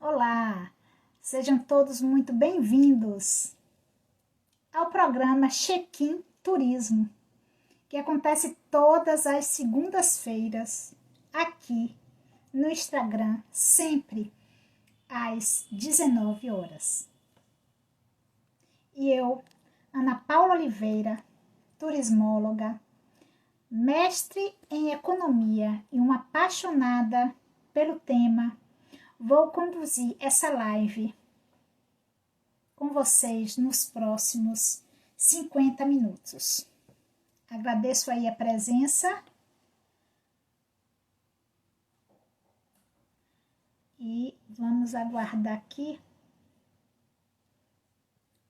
Olá, sejam todos muito bem-vindos ao programa Check-in Turismo, que acontece todas as segundas-feiras aqui no Instagram, sempre às 19 horas. E eu, Ana Paula Oliveira, turismóloga, mestre em economia e uma apaixonada pelo tema, vou conduzir essa live com vocês nos próximos 50 minutos. Agradeço aí a presença e vamos aguardar aqui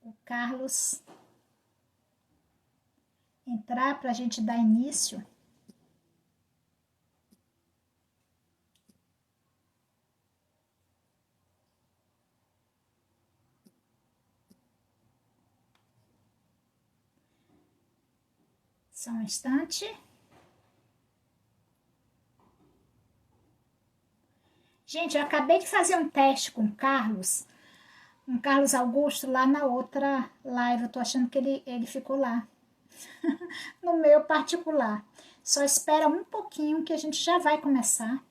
o Carlos entrar para a gente dar início. Só um instante. Gente, eu acabei de fazer um teste com o Carlos Augusto, lá na outra live. Eu tô achando que ele ficou lá, no meu particular. Só espera um pouquinho que a gente já vai começar,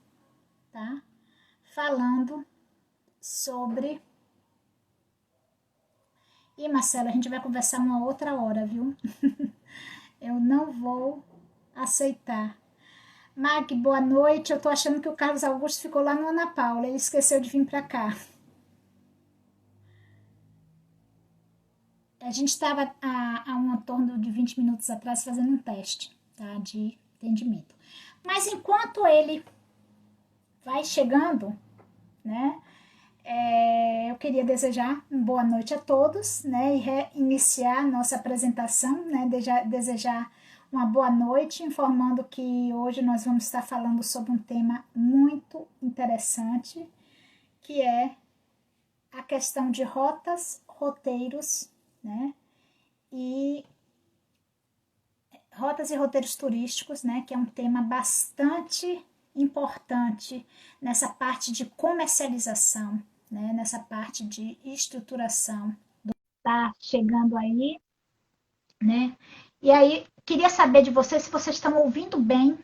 tá? Falando sobre... E Marcelo, a gente vai conversar uma outra hora, viu? Eu não vou aceitar. Mag, boa noite. Eu tô achando que o Carlos Augusto ficou lá no Ana Paula. Ele esqueceu de vir para cá. A gente estava há um torno de 20 minutos atrás fazendo um teste, tá, de entendimento. Mas enquanto ele vai chegando, né, eu queria desejar uma boa noite a todos, né, e reiniciar nossa apresentação, né, desejar uma boa noite, informando que hoje nós vamos estar falando sobre um tema muito interessante, que é a questão de rotas, roteiros, né, e rotas e roteiros turísticos, né, que é um tema bastante importante nessa parte de comercialização, né, nessa parte de estruturação. Tá chegando aí, né? E aí, queria saber de vocês se vocês estão ouvindo bem,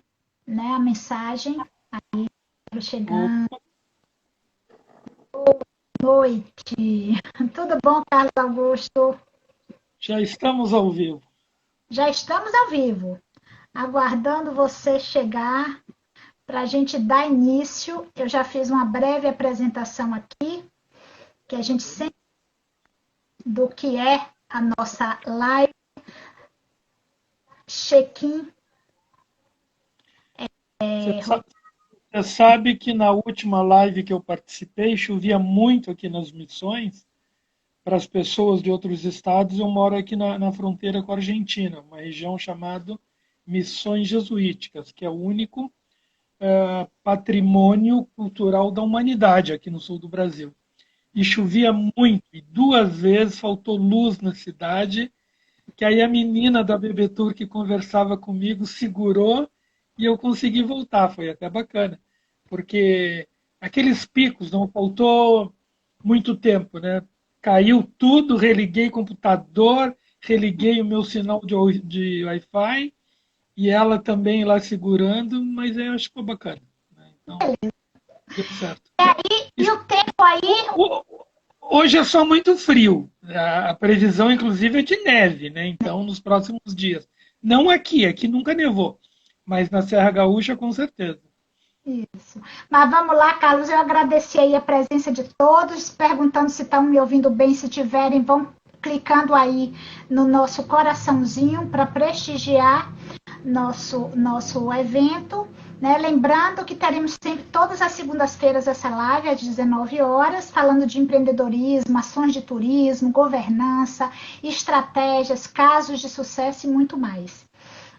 né, a mensagem chegando. Boa noite. Tudo bom, Carlos Augusto? Já estamos ao vivo. Já estamos ao vivo, aguardando você chegar para a gente dar início. Eu já fiz uma breve apresentação aqui, que a gente sempre do que é a nossa live check-in. Você sabe que na última live que eu participei, chovia muito aqui nas Missões. Para as pessoas de outros estados, eu moro aqui na fronteira com a Argentina, uma região chamada Missões Jesuíticas, que é o único patrimônio cultural da humanidade aqui no sul do Brasil. E chovia muito, e duas vezes faltou luz na cidade, que aí a menina da Bebê Tour que conversava comigo segurou e eu consegui voltar. Foi até bacana, porque aqueles picos não faltou muito tempo, né? Caiu tudo, religuei computador, religuei o meu sinal de Wi-Fi e ela também lá segurando, mas eu acho que foi bacana, né? Então, deu certo. E o tempo aí, Hoje é só muito frio. A previsão, inclusive, é de neve, né? Então, nos próximos dias. Não aqui, aqui nunca nevou, mas na Serra Gaúcha, com certeza. isso. Mas vamos lá, Carlos, eu agradeci aí a presença de todos, perguntando se estão me ouvindo bem, se tiverem, vão clicando aí no nosso coraçãozinho para prestigiar nosso evento, né? Lembrando que teremos sempre todas as segundas-feiras essa live às 19 horas, falando de empreendedorismo, ações de turismo, governança, estratégias, casos de sucesso e muito mais.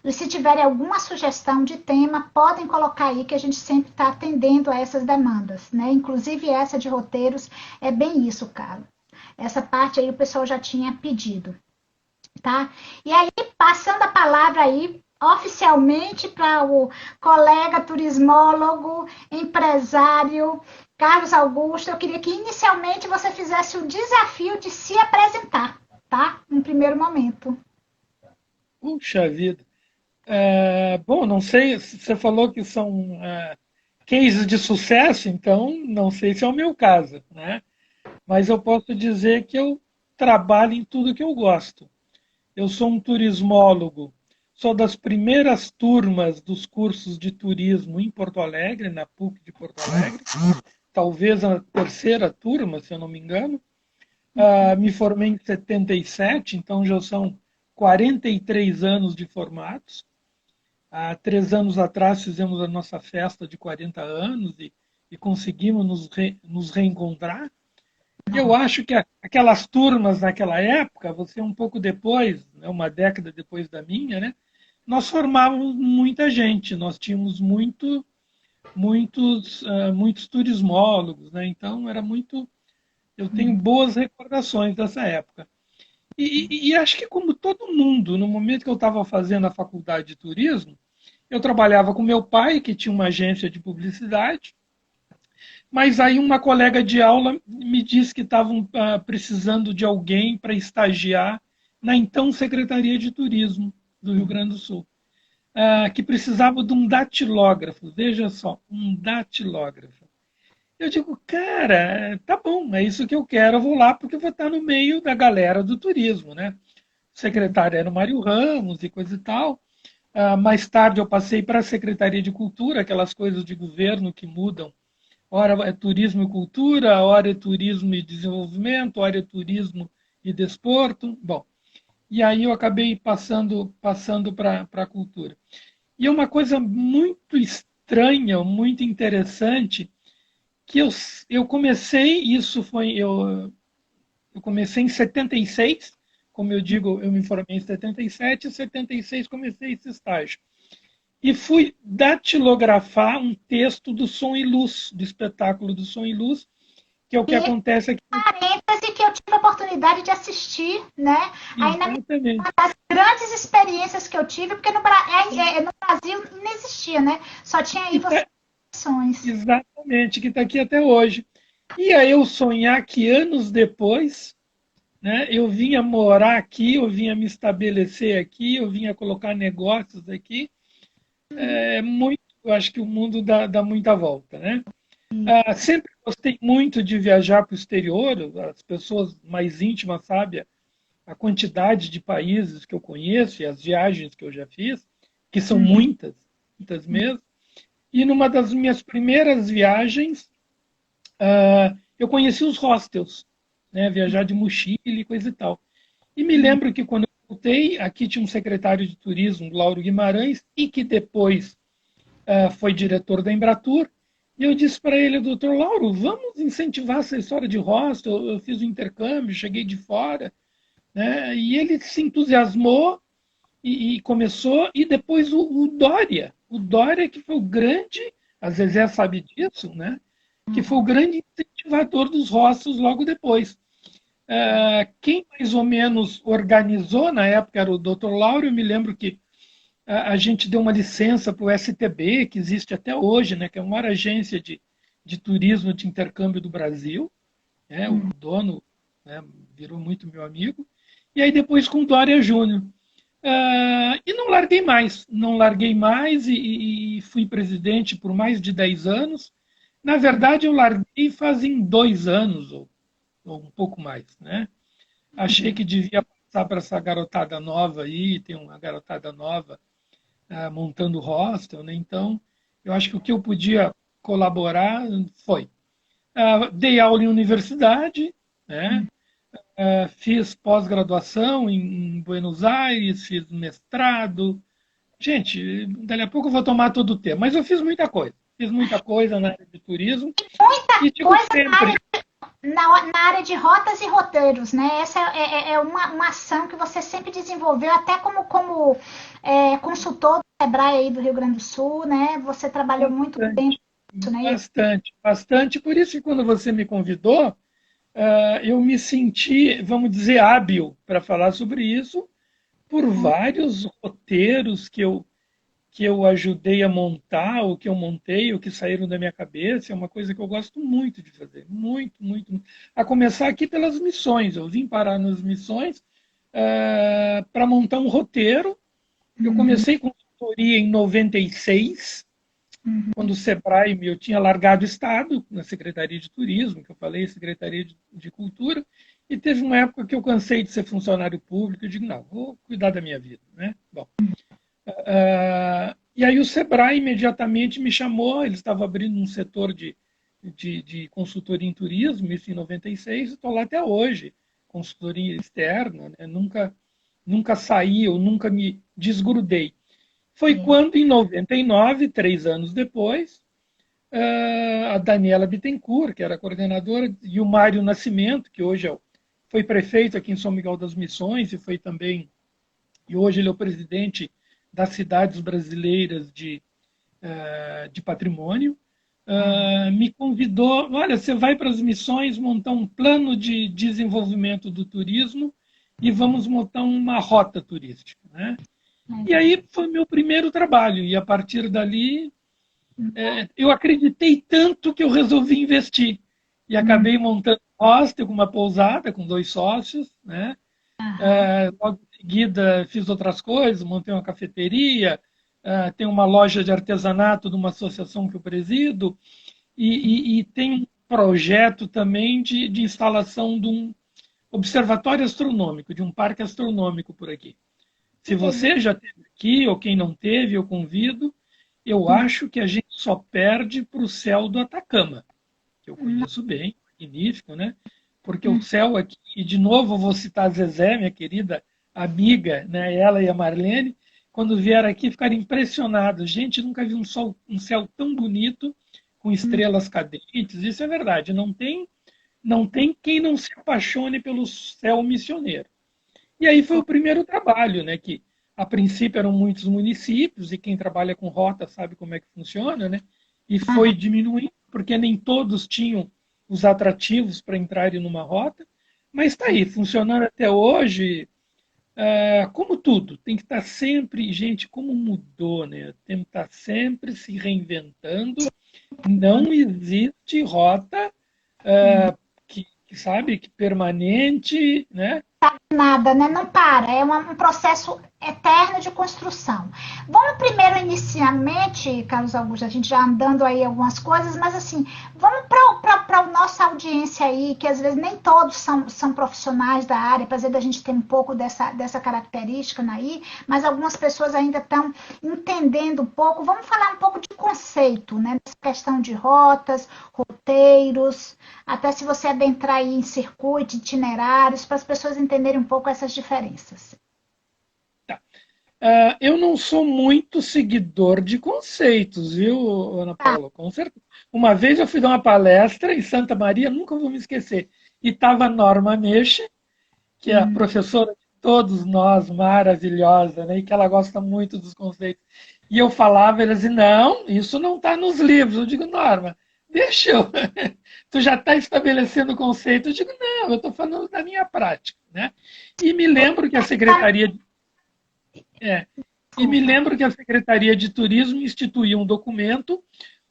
E se tiverem alguma sugestão de tema, podem colocar aí que a gente sempre está atendendo a essas demandas, né? Inclusive essa de roteiros é bem isso, Carlos. Essa parte aí o pessoal já tinha pedido, tá? E aí, passando a palavra aí oficialmente para o colega turismólogo, empresário, Carlos Augusto, eu queria que inicialmente você fizesse o desafio de se apresentar, tá? Em primeiro momento. Puxa vida. Bom, não sei, você falou que são cases de sucesso, então não sei se é o meu caso, né? Mas eu posso dizer que eu trabalho em tudo que eu gosto. Eu sou um turismólogo, sou das primeiras turmas dos cursos de turismo em Porto Alegre, na PUC de Porto Alegre, talvez a terceira turma, se eu não me engano. Me formei em 77, então já são 43 anos de formados. Há 3 anos atrás fizemos a nossa festa de 40 anos e conseguimos nos reencontrar. E eu acho que aquelas turmas naquela época, você um pouco depois, né, uma década depois da minha, né, nós formávamos muita gente, nós tínhamos muitos turismólogos, né, então era muito. Eu tenho boas recordações dessa época. E acho que, como todo mundo, no momento que eu estava fazendo a faculdade de turismo, eu trabalhava com meu pai, que tinha uma agência de publicidade, mas aí uma colega de aula me disse que estavam precisando de alguém para estagiar na então Secretaria de Turismo do Rio Grande do Sul, que precisava de um datilógrafo, veja só, um datilógrafo. Eu digo, cara, tá bom, é isso que eu quero, eu vou lá porque eu vou estar no meio da galera do turismo, né? O secretário era o Mário Ramos e coisa e tal. Mais tarde eu passei para a Secretaria de Cultura, aquelas coisas de governo que mudam. Ora é turismo e cultura, ora é turismo e desenvolvimento, ora é turismo e desporto. Bom, e aí eu acabei passando para a cultura. E é uma coisa muito estranha, muito interessante, que eu comecei, eu comecei em 76, como eu digo, eu me formei em 77, e 76 comecei esse estágio. E fui datilografar um texto do Som e Luz, do espetáculo do Som e Luz, que é o que acontece aqui. Parêntese que eu tive a oportunidade de assistir, né? Ainda uma das grandes experiências que eu tive, porque no Brasil não existia, né? Só tinha aí você. Exatamente, que está aqui até hoje. E aí eu sonhar que anos depois, né, eu vinha morar aqui, eu vinha me estabelecer aqui, eu vinha colocar negócios aqui. Eu acho que o mundo dá muita volta, né? Sempre gostei muito de viajar para o exterior, as pessoas mais íntimas sabem a quantidade de países que eu conheço e as viagens que eu já fiz, que são muitas mesmo. E numa das minhas primeiras viagens, eu conheci os hostels, né? Viajar de mochila e coisa e tal. E me lembro que quando eu voltei, aqui tinha um secretário de turismo, Lauro Guimarães, e que depois foi diretor da Embratur. E eu disse para ele, doutor Lauro, vamos incentivar essa história de hostel. Eu fiz o intercâmbio, cheguei de fora. Né? E ele se entusiasmou e começou. E depois o Dória que foi o grande, a Zezé sabe disso, né? Que foi o grande incentivador dos hostels logo depois. Quem mais ou menos organizou na época era o Dr. Lauro. Eu me lembro que a gente deu uma licença para o STB, que existe até hoje, né, que é a maior agência de turismo de intercâmbio do Brasil. Né, o dono, né, virou muito meu amigo. E aí depois com o Dória Júnior. E não larguei mais e fui presidente por mais de 10 anos. Na verdade, eu larguei fazem 2 anos, ou um pouco mais. Né? Achei que devia passar para essa garotada nova aí, tem uma garotada nova montando hostel, né? Então, eu acho que o que eu podia colaborar foi. Dei aula em universidade, né? Fiz pós-graduação em Buenos Aires, fiz mestrado. Gente, daqui a pouco eu vou tomar todo o tempo, mas eu fiz muita coisa. Fiz muita coisa na área de turismo. Muita coisa sempre na área de rotas e roteiros, né? Essa é uma ação que você sempre desenvolveu, até como consultor do Sebrae aí do Rio Grande do Sul, né? Você trabalhou muito tempo nisso, né? Bastante. Por isso que quando você me convidou, eu me senti, vamos dizer, hábil para falar sobre isso, por vários roteiros que eu que eu ajudei a montar, o que eu montei, o que saíram da minha cabeça, é uma coisa que eu gosto muito de fazer, muito, muito, muito. A começar aqui pelas missões. Eu vim parar nas missões para montar um roteiro. Eu comecei com consultoria em 96, quando o Sebrae, eu tinha largado o Estado, na Secretaria de Turismo, que eu falei, Secretaria de Cultura, e teve uma época que eu cansei de ser funcionário público, e digo, não, vou cuidar da minha vida, né? Bom, e aí o Sebrae imediatamente me chamou, eles estavam abrindo um setor de consultoria em turismo, isso em 96, e estou lá até hoje, consultoria externa, né? Nunca saí, eu nunca me desgrudei. Foi quando, em 99, 3 anos depois, a Daniela Bittencourt, que era coordenadora, e o Mário Nascimento, que hoje foi prefeito aqui em São Miguel das Missões, e hoje ele é o presidente das cidades brasileiras de patrimônio, me convidou, olha, você vai para as missões montar um plano de desenvolvimento do turismo e vamos montar uma rota turística, né? E aí foi meu primeiro trabalho, e a partir dali eu acreditei tanto que eu resolvi investir, e acabei montando um hostel com uma pousada, com 2 sócios, né? Logo em seguida fiz outras coisas, montei uma cafeteria, tenho uma loja de artesanato de uma associação que eu presido, e tem um projeto também de instalação de um observatório astronômico, de um parque astronômico por aqui. Se você já esteve aqui, ou quem não teve, eu convido. Eu acho que a gente só perde para o céu do Atacama, que eu conheço bem, magnífico, né? Porque o céu aqui, e de novo eu vou citar a Zezé, minha querida amiga, né? Ela e a Marlene, quando vieram aqui ficaram impressionados. Gente, nunca vi um céu tão bonito, com estrelas cadentes. Isso é verdade. Não tem quem não se apaixone pelo céu missioneiro. E aí foi o primeiro trabalho, né? Que a princípio eram muitos municípios, e quem trabalha com rota sabe como é que funciona, né? E foi diminuindo, porque nem todos tinham os atrativos para entrarem numa rota, mas está aí, funcionando até hoje. Como tudo, tem que estar sempre, gente, como mudou, né? Tem que estar sempre se reinventando. Não existe rota sabe, que permanente, né? Nada, né? Não para, é um processo eterno de construção. Vamos primeiro, inicialmente, Carlos Augusto, a gente já andando aí algumas coisas, mas assim, vamos para a nossa audiência aí, que às vezes nem todos são profissionais da área, apesar da gente ter um pouco dessa característica aí, mas algumas pessoas ainda estão entendendo um pouco. Vamos falar um pouco de conceito, né? Dessa questão de rotas, roteiros, até se você adentrar aí em circuitos, itinerários, para as pessoas entenderem um pouco essas diferenças. Eu não sou muito seguidor de conceitos, viu, Ana Paula? Com certeza. Uma vez eu fui dar uma palestra em Santa Maria, nunca vou me esquecer, e estava a Norma Meche, que é a professora de todos nós, maravilhosa, né, e que ela gosta muito dos conceitos. E eu falava, ela dizia, não, isso não está nos livros. Eu digo, Norma, deixa eu. Tu já está estabelecendo o conceito. Eu digo, não, eu estou falando da minha prática, né? E me lembro que a Secretaria de Turismo instituía um documento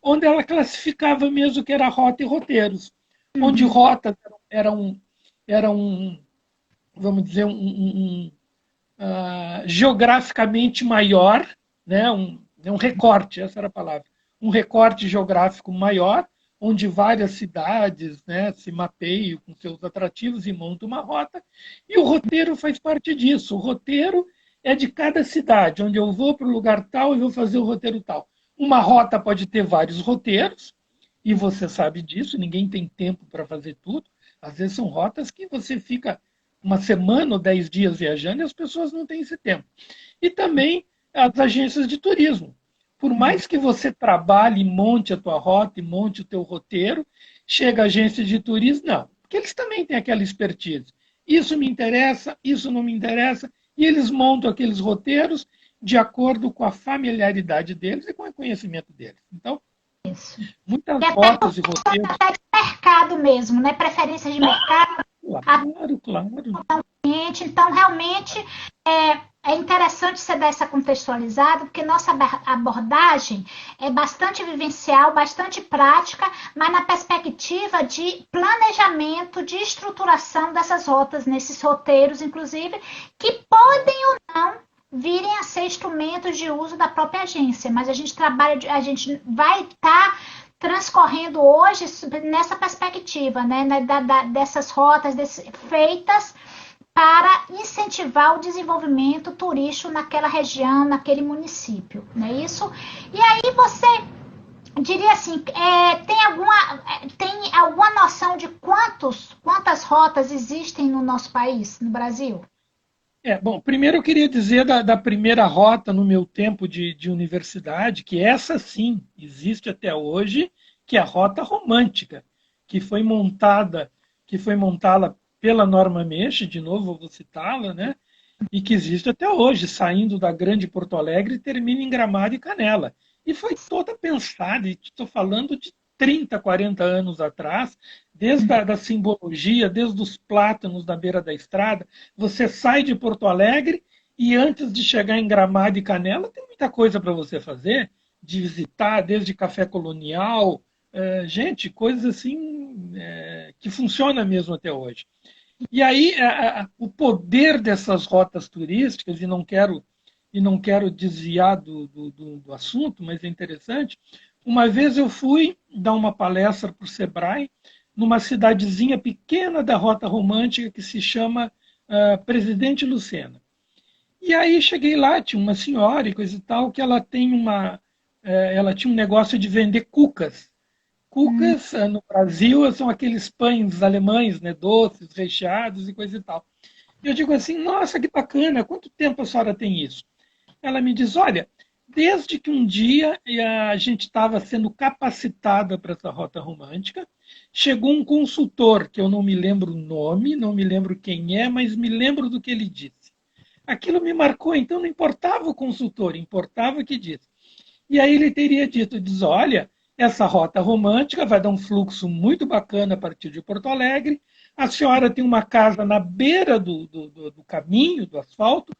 onde ela classificava mesmo o que era rota e roteiros, onde rotas eram vamos dizer, geograficamente maior, né? Um recorte, essa era a palavra, um recorte geográfico maior, onde várias cidades, né, se mapeiam com seus atrativos e montam uma rota, e o roteiro faz parte disso. O roteiro é de cada cidade, onde eu vou para o lugar tal e vou fazer o roteiro tal. Uma rota pode ter vários roteiros, e você sabe disso, ninguém tem tempo para fazer tudo. Às vezes são rotas que você fica uma semana ou 10 dias viajando e as pessoas não têm esse tempo. E também as agências de turismo. Por mais que você trabalhe, monte a tua rota e monte o teu roteiro, chega a agência de turismo, não. Porque eles também têm aquela expertise. Isso me interessa, isso não me interessa, e eles montam aqueles roteiros de acordo com a familiaridade deles e com o conhecimento deles. Então, muitas rotas e roteiros... Até de mercado mesmo, né? Preferência de mercado. Claro. Então, realmente, é interessante você dar essa contextualizada, porque nossa abordagem é bastante vivencial, bastante prática, mas na perspectiva de planejamento, de estruturação dessas rotas, nesses roteiros, inclusive, que podem ou não virem a ser instrumentos de uso da própria agência, mas a gente vai estar transcorrendo hoje nessa perspectiva, né, dessas rotas feitas para incentivar o desenvolvimento turístico naquela região, naquele município, não é isso? E aí você diria assim, tem alguma noção de quantas rotas existem no nosso país, no Brasil? Bom, primeiro eu queria dizer da primeira rota no meu tempo de universidade, que essa sim existe até hoje, que é a Rota Romântica, que foi montada pela Norma Meche, de novo eu vou citá-la, né? E que existe até hoje, saindo da Grande Porto Alegre e termina em Gramado e Canela. E foi toda pensada, e estou falando de 30, 40 anos atrás, desde a da simbologia, desde os plátanos da beira da estrada. Você sai de Porto Alegre e antes de chegar em Gramado e Canela, tem muita coisa para você fazer, de visitar, desde café colonial, gente, coisas assim que funciona mesmo até hoje. E aí, o poder dessas rotas turísticas, e não quero desviar do assunto, mas é interessante. Uma vez eu fui dar uma palestra para o Sebrae, numa cidadezinha pequena da Rota Romântica, que se chama Presidente Lucena. E aí cheguei lá, tinha uma senhora e coisa e tal, que ela tinha um negócio de vender cucas. Cucas, no Brasil, são aqueles pães alemães, né, doces, recheados e coisa e tal. E eu digo assim, nossa, que bacana, quanto tempo a senhora tem isso? Ela me diz, olha, desde que um dia a gente estava sendo capacitada para essa rota romântica, chegou um consultor, que eu não me lembro o nome, não me lembro quem é, mas me lembro do que ele disse. Aquilo me marcou, então não importava o consultor, importava o que disse. E aí ele teria dito, diz, olha, essa rota romântica vai dar um fluxo muito bacana a partir de Porto Alegre. A senhora tem uma casa na beira do caminho, do asfalto,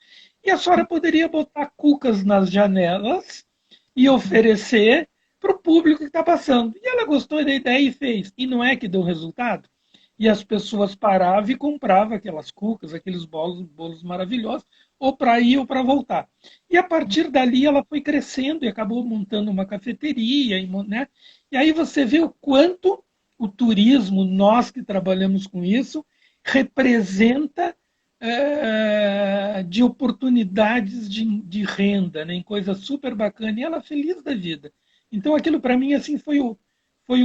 e a senhora poderia botar cucas nas janelas e oferecer para o público que está passando. E ela gostou da ideia e fez. E não é que deu resultado? E as pessoas paravam e compravam aquelas cucas, aqueles bolos maravilhosos, ou para ir ou para voltar. E a partir dali ela foi crescendo e acabou montando uma cafeteria, né? E aí você vê o quanto o turismo, nós que trabalhamos com isso, representa de oportunidades de renda, né? Em coisa super bacana, e ela feliz da vida. Então aquilo para mim assim foi o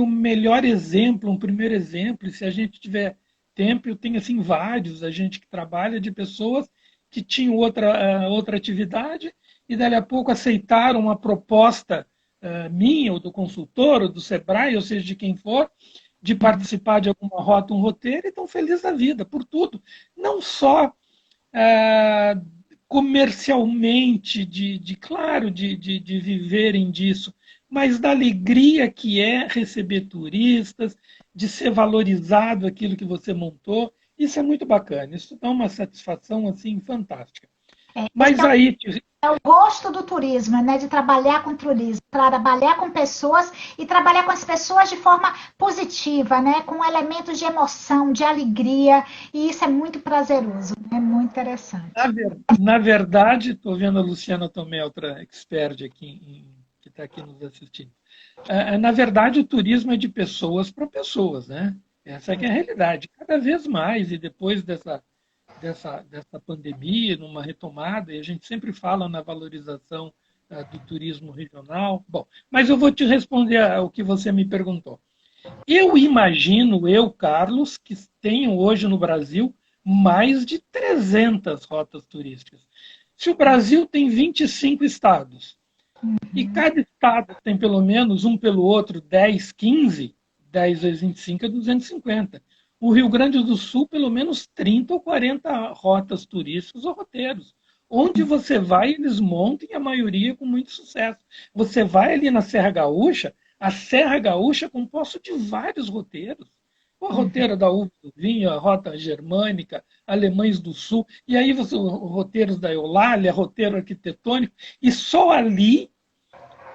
melhor exemplo, um primeiro exemplo, e se a gente tiver tempo, eu tenho assim vários, a gente que trabalha de pessoas que tinham outra atividade e dali a pouco aceitaram uma proposta minha, ou do consultor, ou do Sebrae, ou seja, de quem for, de participar de alguma rota, um roteiro, e estão felizes da vida, por tudo. Não só comercialmente, claro, de viverem disso, mas da alegria que é receber turistas, de ser valorizado aquilo que você montou. Isso é muito bacana, isso dá uma satisfação assim fantástica. Mas aí é o gosto do turismo, né? De trabalhar com turismo, trabalhar com pessoas e trabalhar com as pessoas de forma positiva, né? Com elementos de emoção, de alegria, e isso é muito prazeroso, é muito interessante. Na verdade, estou vendo a Luciana Tomé, outra expert aqui, que está aqui nos assistindo. Na verdade, o turismo é de pessoas para pessoas, né? Essa é que é a realidade. Cada vez mais, e depois dessa pandemia, numa retomada, e a gente sempre fala na valorização do turismo regional. Bom, mas eu vou te responder ao que você me perguntou. Eu imagino, Carlos, que tenho hoje no Brasil mais de 300 rotas turísticas. Se o Brasil tem 25 estados, e cada estado tem pelo menos um pelo outro 10, 15, 10 vezes 25 é 250. O Rio Grande do Sul, pelo menos 30 ou 40 rotas turísticas ou roteiros. Onde você vai, eles montam, e a maioria com muito sucesso. Você vai ali na Serra Gaúcha, a Serra Gaúcha é composta de vários roteiros. O roteiro da uva do vinho, a rota germânica, Alemães do Sul, e aí os roteiros da Eulália, roteiro arquitetônico, e só ali,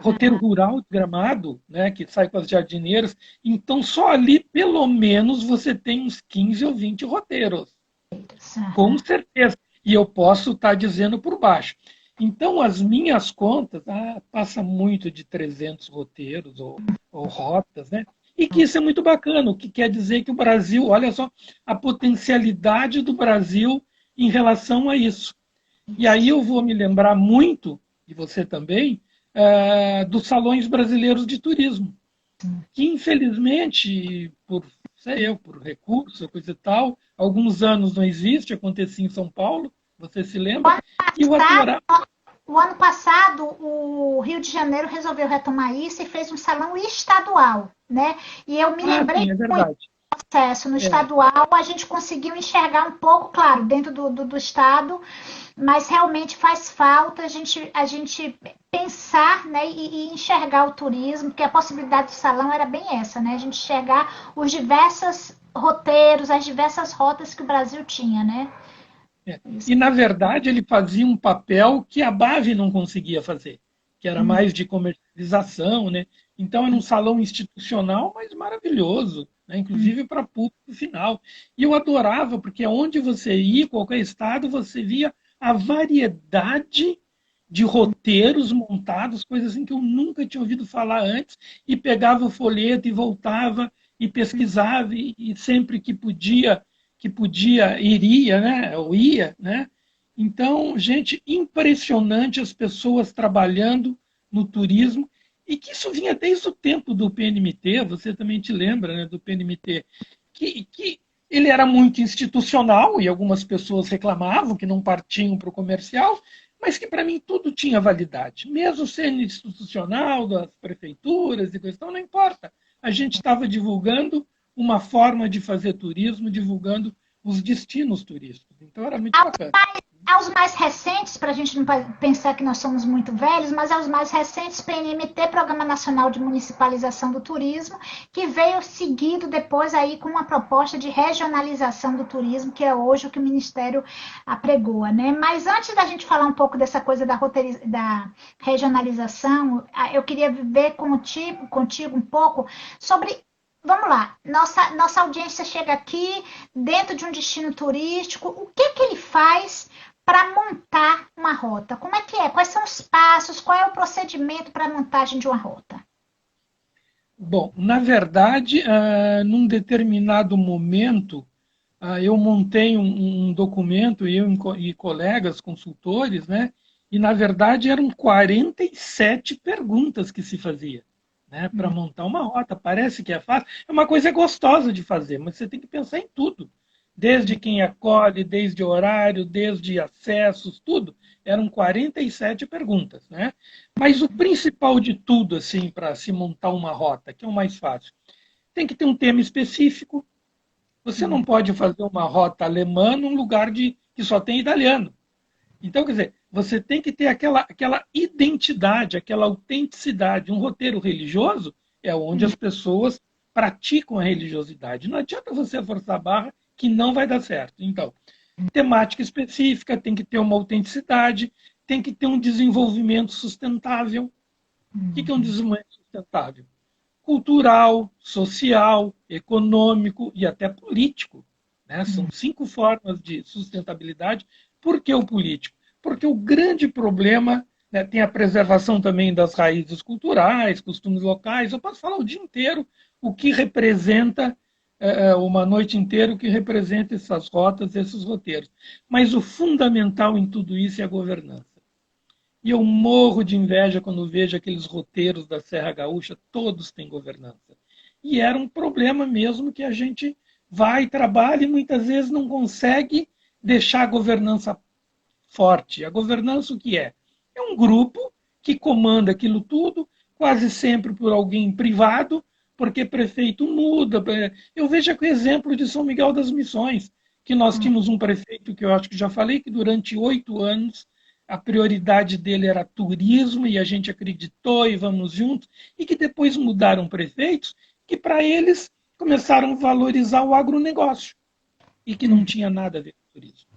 roteiro rural de Gramado, né, que sai com as jardineiras, então só ali, pelo menos, você tem uns 15 ou 20 roteiros, com certeza. E eu posso estar dizendo por baixo. Então, as minhas contas, passa muito de 300 roteiros ou rotas, né? E que isso é muito bacana, o que quer dizer que o Brasil, olha só a potencialidade do Brasil em relação a isso. E aí eu vou me lembrar muito, e você também, dos salões brasileiros de turismo, que infelizmente, por, sei eu, por recurso, coisa e tal, alguns anos não existe, acontecia em São Paulo, você se lembra? E eu adorava. O ano passado, o Rio de Janeiro resolveu retomar isso e fez um salão estadual, né? E eu me lembrei Sim, é verdade. do processo no estadual, a gente conseguiu enxergar um pouco, claro, dentro do estado, mas realmente faz falta a gente pensar, né, e enxergar o turismo, porque a possibilidade do salão era bem essa, né? A gente enxergar os diversos roteiros, as diversas rotas que o Brasil tinha, né? E, na verdade, ele fazia um papel que a Bave não conseguia fazer, que era mais de comercialização, né? Então, era um salão institucional, mas maravilhoso, né? Inclusive para público final. E eu adorava, porque onde você ia, qualquer estado, você via a variedade de roteiros montados, coisas assim que eu nunca tinha ouvido falar antes, e pegava o folheto e voltava e pesquisava, e sempre que podia, iria, né? Ou ia, né? Então, gente, impressionante as pessoas trabalhando no turismo, e que isso vinha desde o tempo do PNMT, você também te lembra, né, do PNMT, que ele era muito institucional, e algumas pessoas reclamavam que não partiam para o comercial, mas que para mim tudo tinha validade, mesmo sendo institucional, das prefeituras e coisa, então não importa. A gente estava divulgando uma forma de fazer turismo, divulgando os destinos turísticos. Então era muito bacana. Aos mais recentes, para a gente não pensar que nós somos muito velhos, mas aos mais recentes, PNMT, Programa Nacional de Municipalização do Turismo, que veio seguido depois aí com uma proposta de regionalização do turismo, que é hoje o que o Ministério apregoa, né? Mas antes da gente falar um pouco dessa coisa da regionalização, eu queria ver contigo um pouco sobre. Vamos lá, nossa audiência chega aqui dentro de um destino turístico, o que ele faz para montar uma rota? Como é que é? Quais são os passos? Qual é o procedimento para a montagem de uma rota? Bom, na verdade, num determinado momento, eu montei um documento, eu e colegas consultores, né? E, na verdade, eram 47 perguntas que se fazia, né, para montar uma rota. Parece que é fácil. É uma coisa gostosa de fazer, mas você tem que pensar em tudo. Desde quem acolhe, desde horário, desde acessos, tudo. Eram 47 perguntas, né? Mas o principal de tudo, assim, para se montar uma rota, que é o mais fácil, tem que ter um tema específico. Você não pode fazer uma rota alemã num lugar que só tem italiano. Então, quer dizer, você tem que ter aquela identidade, aquela autenticidade. Um roteiro religioso é onde as pessoas praticam a religiosidade. Não adianta você forçar a barra que não vai dar certo. Então, temática específica, tem que ter uma autenticidade, tem que ter um desenvolvimento sustentável. O que é um desenvolvimento sustentável? Cultural, social, econômico e até político, né? São 5 formas de sustentabilidade. Por que o político? Porque o grande problema, né, tem a preservação também das raízes culturais, costumes locais. Eu posso falar o dia inteiro o que representa, uma noite inteira, o que representa essas rotas, esses roteiros. Mas o fundamental em tudo isso é a governança. E eu morro de inveja quando vejo aqueles roteiros da Serra Gaúcha, todos têm governança. E era um problema mesmo que a gente vai, trabalha e muitas vezes não consegue deixar a governança forte. A governança o que é? É um grupo que comanda aquilo tudo, quase sempre por alguém privado, porque prefeito muda. Eu vejo aqui o exemplo de São Miguel das Missões, que nós tínhamos um prefeito que eu acho que já falei, que durante 8 anos a prioridade dele era turismo e a gente acreditou e vamos juntos, e que depois mudaram prefeitos, que para eles começaram a valorizar o agronegócio, e que não tinha nada a ver com turismo.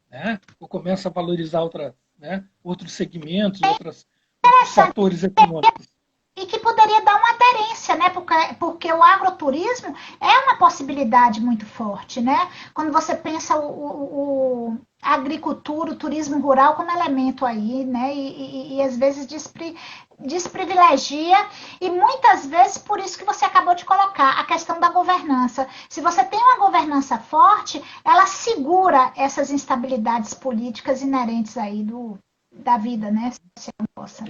Né? Ou começa a valorizar outros segmentos, outros fatores econômicos. E que poderia dar uma aderência, né? Porque o agroturismo é uma possibilidade muito forte, né? Quando você pensa a agricultura, o turismo rural como elemento aí, né? E às vezes desprivilegia, e muitas vezes por isso que você acabou de colocar, a questão da governança. Se você tem uma governança forte, ela segura essas instabilidades políticas inerentes aí da vida, né? Se você não possa.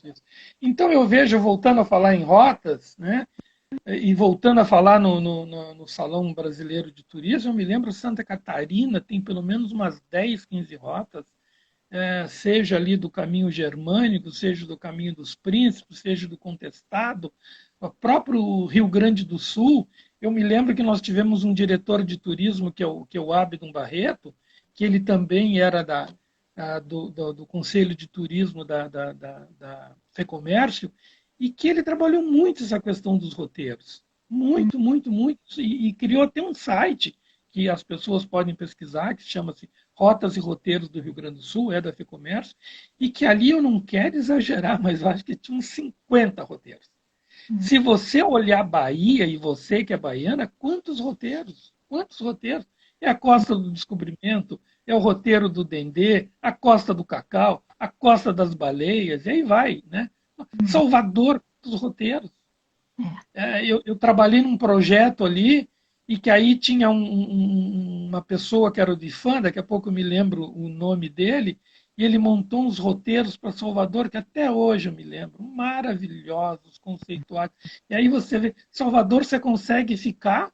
Isso. Então eu vejo, voltando a falar em rotas, né, e voltando a falar no Salão Brasileiro de Turismo, eu me lembro Santa Catarina tem pelo menos umas 10, 15 rotas, seja ali do caminho germânico, seja do caminho dos príncipes, seja do contestado, o próprio Rio Grande do Sul. Eu me lembro que nós tivemos um diretor de turismo, que é o Abdon Barreto, que ele também era do Conselho de Turismo da FEComércio, e que ele trabalhou muito essa questão dos roteiros. Muito, muito, muito. E criou até um site que as pessoas podem pesquisar, que chama-se Rotas e Roteiros do Rio Grande do Sul, é da FEComércio, e que ali eu não quero exagerar, mas eu acho que tinha uns 50 roteiros. Se você olhar Bahia, e você que é baiana, quantos roteiros? Quantos roteiros? É a Costa do Descobrimento, é o roteiro do Dendê, a Costa do Cacau, a Costa das Baleias, e aí vai, né? Salvador dos roteiros. Eu trabalhei num projeto ali, e que aí tinha uma pessoa que era o Difan, daqui a pouco eu me lembro o nome dele, e ele montou uns roteiros para Salvador, que até hoje eu me lembro, maravilhosos, conceituados. E aí você vê, Salvador você consegue ficar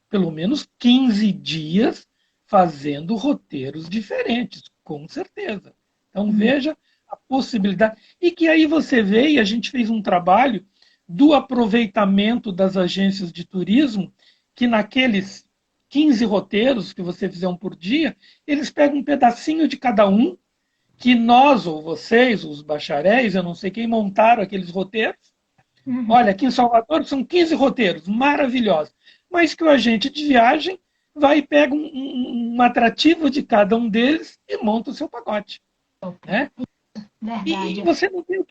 pelo menos 15 dias fazendo roteiros diferentes, com certeza. Então veja a possibilidade. E que aí você vê, e a gente fez um trabalho do aproveitamento das agências de turismo, que naqueles 15 roteiros que você fizer um por dia, eles pegam um pedacinho de cada um, que nós ou vocês, os bacharéis, eu não sei quem, montaram aqueles roteiros. Olha, aqui em Salvador são 15 roteiros maravilhosos, mas que o agente de viagem vai e pega um atrativo de cada um deles e monta o seu pacote. Né? E você não tem o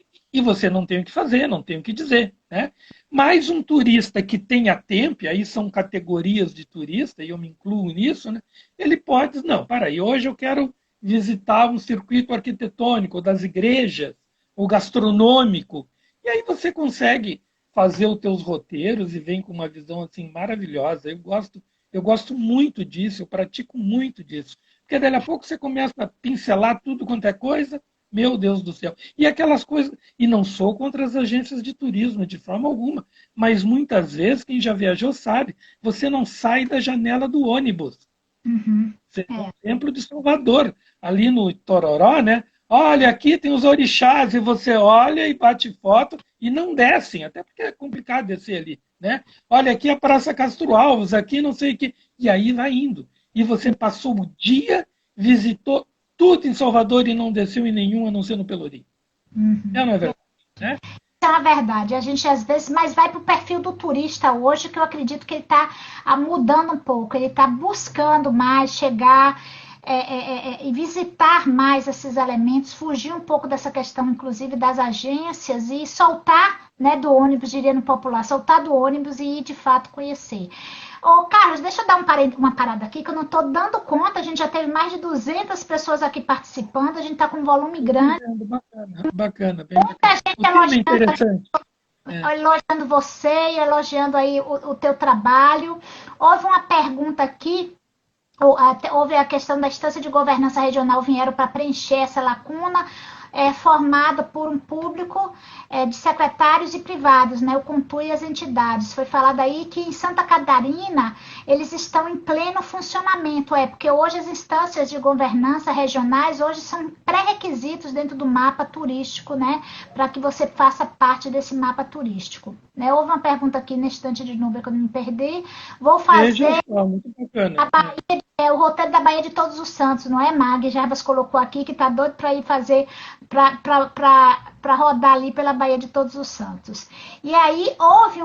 que fazer, não tem o que dizer. Né? Mas um turista que tenha tempo, e aí são categorias de turista, e eu me incluo nisso, né? Ele pode, não, peraí, hoje eu quero visitar um circuito arquitetônico das igrejas, ou gastronômico, e aí você consegue fazer os teus roteiros e vem com uma visão assim maravilhosa. Eu gosto muito disso, eu pratico muito disso. Porque daí a pouco você começa a pincelar tudo quanto é coisa, meu Deus do céu. E aquelas coisas, e não sou contra as agências de turismo, de forma alguma, mas muitas vezes, quem já viajou sabe, você não sai da janela do ônibus. Você é um exemplo de Salvador, ali no Tororó, né? Olha, aqui tem os orixás, e você olha e bate foto e não descem, até porque é complicado descer ali, né? Olha, aqui é a Praça Castro Alves, aqui não sei o que, e aí vai indo. E você passou o dia, visitou tudo em Salvador e não desceu em nenhum, a não ser no Pelourinho. Não é verdade, né? É uma verdade. A gente às vezes, mas vai para o perfil do turista hoje, que eu acredito que ele está mudando um pouco. Ele está buscando mais chegar e visitar mais esses elementos, fugir um pouco dessa questão, inclusive, das agências e soltar, né, do ônibus, diria no popular, soltar do ônibus e ir de fato conhecer. Ô, Carlos, deixa eu dar uma parada aqui, que eu não estou dando conta. A gente já teve mais de 200 pessoas aqui participando, a gente está com um volume grande. Bacana. Bem Muita gente interessante. Elogiando você e elogiando aí o teu trabalho. Houve uma pergunta aqui, houve a questão da instância de governança regional, vieram para preencher essa lacuna, formada por um público de secretários e privados, né, o CONTUR e as entidades. Foi falado aí que em Santa Catarina eles estão em pleno funcionamento, porque hoje as instâncias de governança regionais hoje são pré-requisitos dentro do mapa turístico, né, para que você faça parte desse mapa turístico. Né? Houve uma pergunta aqui na estante de número que eu não me perdi. Vou fazer muito bacana. o roteiro da Baía de Todos os Santos, não é, Mag? Jarbas colocou aqui que tá doido para ir fazer, para rodar ali pela Baía de Todos os Santos. E aí houve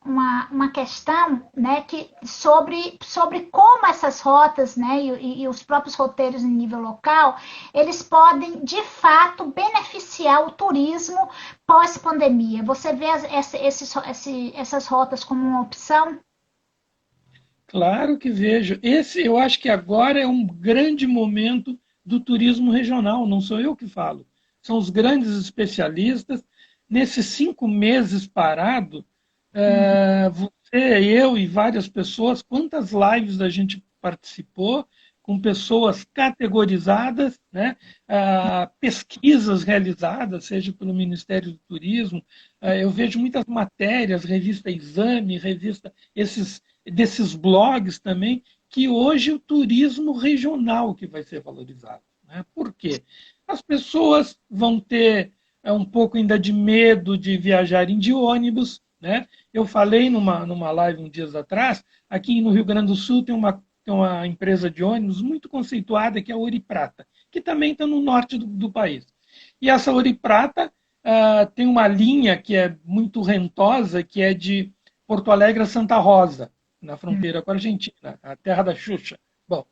uma questão, né, sobre como essas rotas, né, e os próprios roteiros em nível local, eles podem, de fato, beneficiar o turismo pós-pandemia. Você vê essas rotas como uma opção? Claro que vejo. Esse, eu acho que agora é um grande momento do turismo regional, não sou eu que falo. São os grandes especialistas. Nesses 5 meses parado, você, eu e várias pessoas, quantas lives a gente participou com pessoas categorizadas, né? Pesquisas realizadas, seja pelo Ministério do Turismo. Eu vejo muitas matérias, revista Exame, revista desses blogs também, que hoje o turismo regional que vai ser valorizado. Né? Por quê? As pessoas vão ter um pouco ainda de medo de viajarem de ônibus. Né? Eu falei numa live uns dias atrás, aqui no Rio Grande do Sul tem uma empresa de ônibus muito conceituada, que é a Ouro e Prata, que também está no norte do país. E essa Ouro e Prata tem uma linha que é muito rentosa, que é de Porto Alegre a Santa Rosa, na fronteira com a Argentina, a terra da Xuxa. Bom,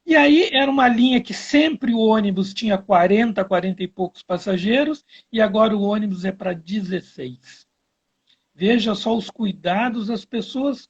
e aí era uma linha que sempre o ônibus tinha 40 e poucos passageiros, e agora o ônibus é para 16. Veja só os cuidados, as pessoas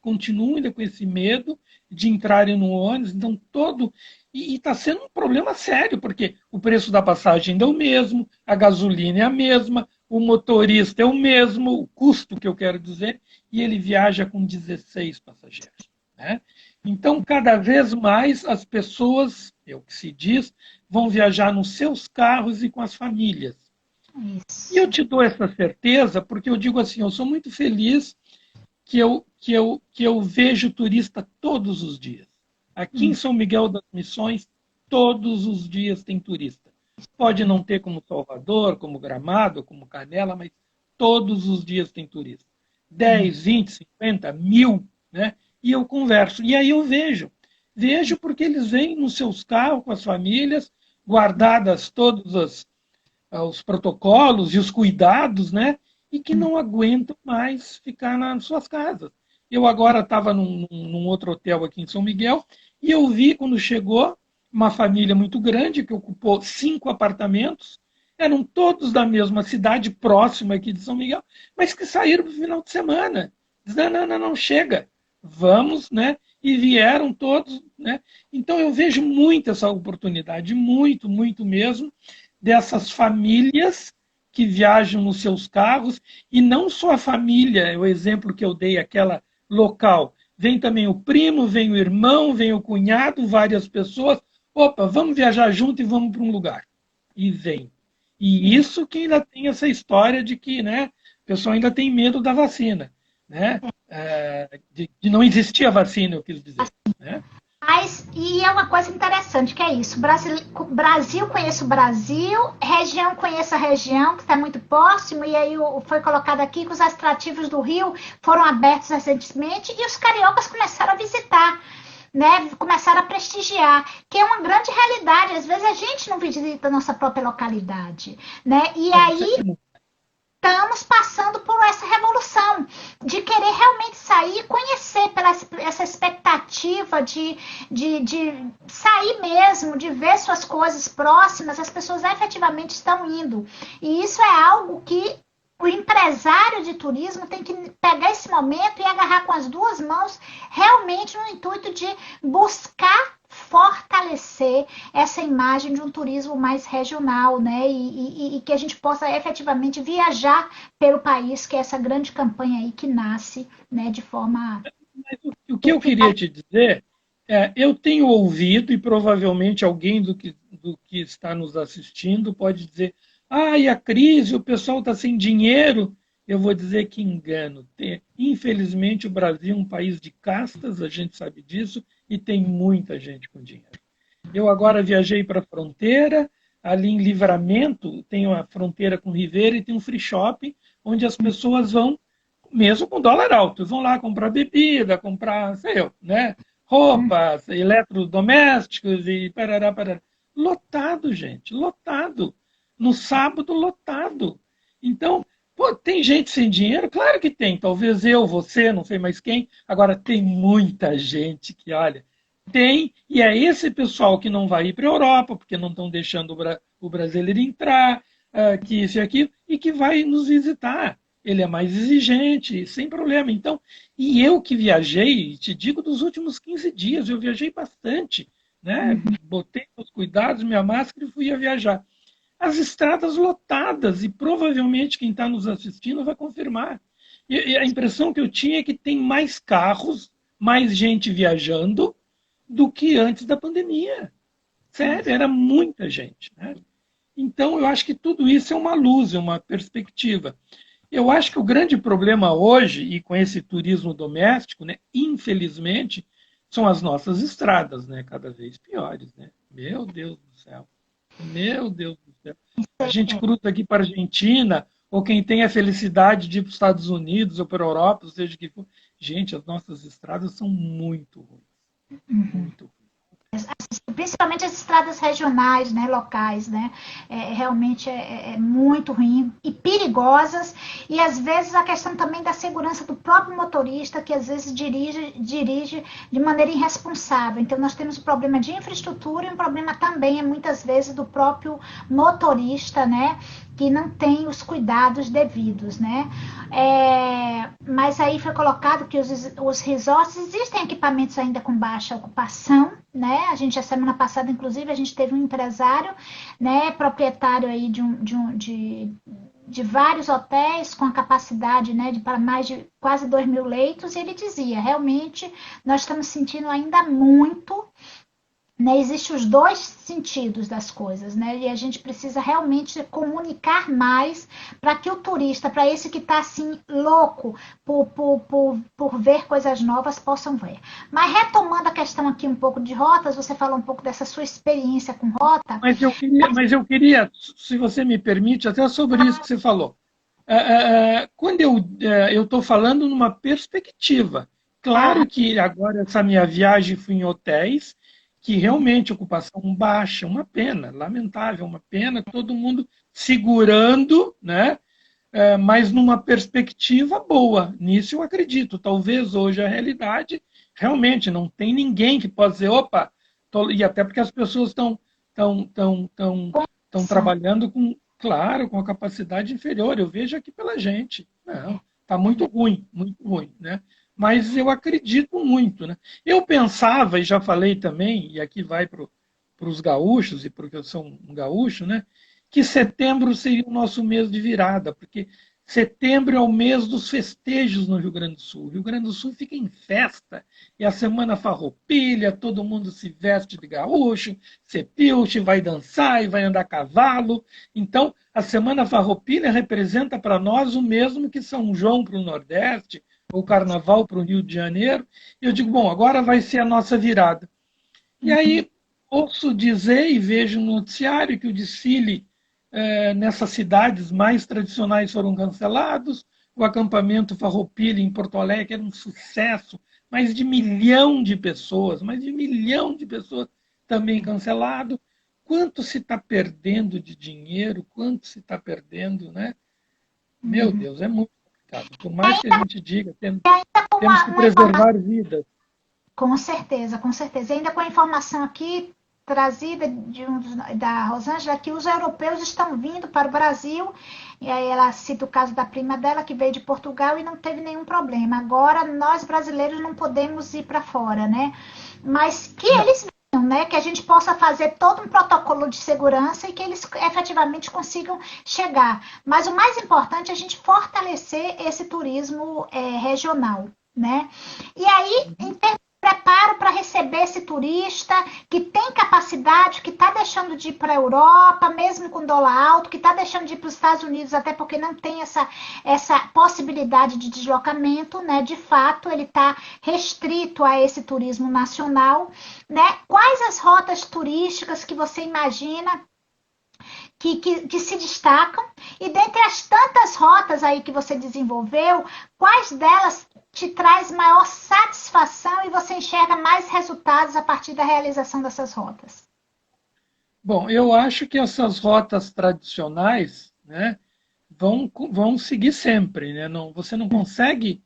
continuam ainda com esse medo de entrarem no ônibus, então todo... E está sendo um problema sério, porque o preço da passagem ainda é o mesmo, a gasolina é a mesma, o motorista é o mesmo, o custo que eu quero dizer, e ele viaja com 16 passageiros. Né? Então, cada vez mais as pessoas, é o que se diz, vão viajar nos seus carros e com as famílias. Isso. E eu te dou essa certeza porque eu digo assim, eu sou muito feliz que eu vejo turista todos os dias. Aqui em São Miguel das Missões, todos os dias tem turista. Pode não ter como Salvador, como Gramado, como Canela, mas todos os dias tem turista. 10, 20, 50, 1000, né? E eu converso. E aí eu vejo. Vejo porque eles vêm nos seus carros com as famílias, guardadas todos os protocolos e os cuidados, né? E que não aguentam mais ficar nas suas casas. Eu agora estava num outro hotel aqui em São Miguel e eu vi quando chegou uma família muito grande que ocupou 5 apartamentos, eram todos da mesma cidade, próxima aqui de São Miguel, mas que saíram para o final de semana. Dizendo, não, chega, vamos, né? E vieram todos, né? Então eu vejo muito essa oportunidade, muito, muito mesmo, dessas famílias que viajam nos seus carros, e não só a família, o exemplo que eu dei, aquela local. Vem também o primo, vem o irmão, vem o cunhado, várias pessoas. Opa, vamos viajar junto e vamos para um lugar. E vem. E isso que ainda tem essa história de que, né, o pessoal ainda tem medo da vacina. Né? De não existir a vacina, eu quis dizer. Né? E é uma coisa interessante, que é isso. Brasil conhece o Brasil, região conhece a região, que está muito próximo, e aí foi colocado aqui que os atrativos do Rio foram abertos recentemente e os cariocas começaram a visitar. Né, começaram a prestigiar, que é uma grande realidade. Às vezes a gente não visita a nossa própria localidade. Né? E aí estamos passando por essa revolução de querer realmente sair, conhecer pela essa expectativa de sair mesmo, de ver suas coisas próximas, as pessoas efetivamente estão indo. E isso é algo que o empresário de turismo tem que pegar esse momento e agarrar com as duas mãos, realmente no intuito de buscar fortalecer essa imagem de um turismo mais regional, né? E que a gente possa efetivamente viajar pelo país, que é essa grande campanha aí que nasce, né, de forma... O que eu queria te dizer eu tenho ouvido, e provavelmente alguém do que está nos assistindo pode dizer, e a crise, o pessoal está sem dinheiro. Eu vou dizer que engano. Infelizmente, o Brasil é um país de castas, a gente sabe disso, e tem muita gente com dinheiro. Eu agora viajei para a fronteira, ali em Livramento, tem uma fronteira com Ribeira e tem um free shopping, onde as pessoas vão, mesmo com dólar alto, vão lá comprar bebida, comprar, né, roupas, eletrodomésticos e parará. Lotado, gente, lotado. No sábado, lotado. Então, Pô, tem gente sem dinheiro? Claro que tem. Talvez eu, você, não sei mais quem. Agora, tem muita gente que, olha, tem, e é esse pessoal que não vai ir para a Europa, porque não estão deixando o brasileiro entrar, que isso e aquilo, e que vai nos visitar. Ele é mais exigente, sem problema. Então, e eu que viajei, te digo, dos últimos 15 dias, eu viajei bastante, né? Botei os cuidados, minha máscara e fui a viajar. As estradas lotadas, e provavelmente quem está nos assistindo vai confirmar. E a impressão que eu tinha é que tem mais carros, mais gente viajando do que antes da pandemia. Sério, era muita gente. Né? Então, eu acho que tudo isso é uma luz, é uma perspectiva. Eu acho que o grande problema hoje, e com esse turismo doméstico, né, infelizmente, são as nossas estradas, né, cada vez piores. Né? Meu Deus do céu. Meu Deus do céu. A gente cruza aqui para a Argentina, ou quem tem a felicidade de ir para os Estados Unidos ou para a Europa, ou seja que for. Gente, as nossas estradas são muito ruins. Muito ruins. Principalmente as estradas regionais, né, locais, né, realmente é muito ruim e perigosas, e às vezes a questão também da segurança do próprio motorista, que às vezes dirige de maneira irresponsável. Então nós temos um problema de infraestrutura e um problema também, muitas vezes, do próprio motorista, né, que não tem os cuidados devidos, né? Mas aí foi colocado que os resorts, existem equipamentos ainda com baixa ocupação, né? A gente, a semana passada, inclusive, a gente teve um empresário, né, proprietário aí de vários hotéis com a capacidade, né, para mais de quase 2.000 leitos, e ele dizia, realmente, nós estamos sentindo ainda muito, né, existem os dois sentidos das coisas, né? E a gente precisa realmente comunicar mais para que o turista, para esse que está assim louco por ver coisas novas, possam ver. Mas retomando a questão aqui um pouco de rotas, você falou um pouco dessa sua experiência com rota. Mas eu queria, se você me permite, até sobre isso que você falou. Quando eu estou falando numa perspectiva, claro que agora essa minha viagem foi em hotéis, que realmente ocupação baixa, uma pena, lamentável, uma pena, todo mundo segurando, né? Mas numa perspectiva boa, nisso eu acredito. Talvez hoje a realidade realmente não tem ninguém que possa dizer, opa, e até porque as pessoas estão trabalhando com, claro, com a capacidade inferior. Eu vejo aqui pela gente. Não, está muito ruim, né? Mas eu acredito muito. Né? Eu pensava, e já falei também, e aqui vai para os gaúchos, e porque eu sou um gaúcho, né? Que setembro seria o nosso mês de virada, porque setembro é o mês dos festejos no Rio Grande do Sul. O Rio Grande do Sul fica em festa, e a semana farroupilha, todo mundo se veste de gaúcho, se pilche, vai dançar e vai andar a cavalo. Então, a semana farroupilha representa para nós o mesmo que São João para o Nordeste, o Carnaval para o Rio de Janeiro. E eu digo, bom, agora vai ser a nossa virada. E aí ouço dizer e vejo no noticiário que o desfile nessas cidades mais tradicionais foram cancelados, o acampamento Farroupilha em Porto Alegre era um sucesso, mais de 1 milhão de pessoas, também cancelado. Quanto se está perdendo de dinheiro, quanto se está perdendo, né? Meu Deus, é muito. Por mais que a gente diga, temos que preservar vidas. Com certeza, com certeza. E ainda com a informação aqui trazida da Rosângela, que os europeus estão vindo para o Brasil, e aí ela cita o caso da prima dela, que veio de Portugal e não teve nenhum problema. Agora, nós brasileiros não podemos ir para fora, né? Mas que eles venham, né? Que a gente possa fazer todo um protocolo de segurança e que eles efetivamente consigam chegar. Mas o mais importante é a gente fortalecer esse turismo regional, né? E aí, em termos preparo para receber esse turista que tem capacidade, que está deixando de ir para a Europa, mesmo com dólar alto, que está deixando de ir para os Estados Unidos, até porque não tem essa possibilidade de deslocamento, né? De fato, ele está restrito a esse turismo nacional, né? Quais as rotas turísticas que você imagina que se destacam? E dentre as tantas rotas aí que você desenvolveu, quais delas te traz maior satisfação e você enxerga mais resultados a partir da realização dessas rotas? Bom, eu acho que essas rotas tradicionais, né, vão seguir sempre, né? Não, você não consegue,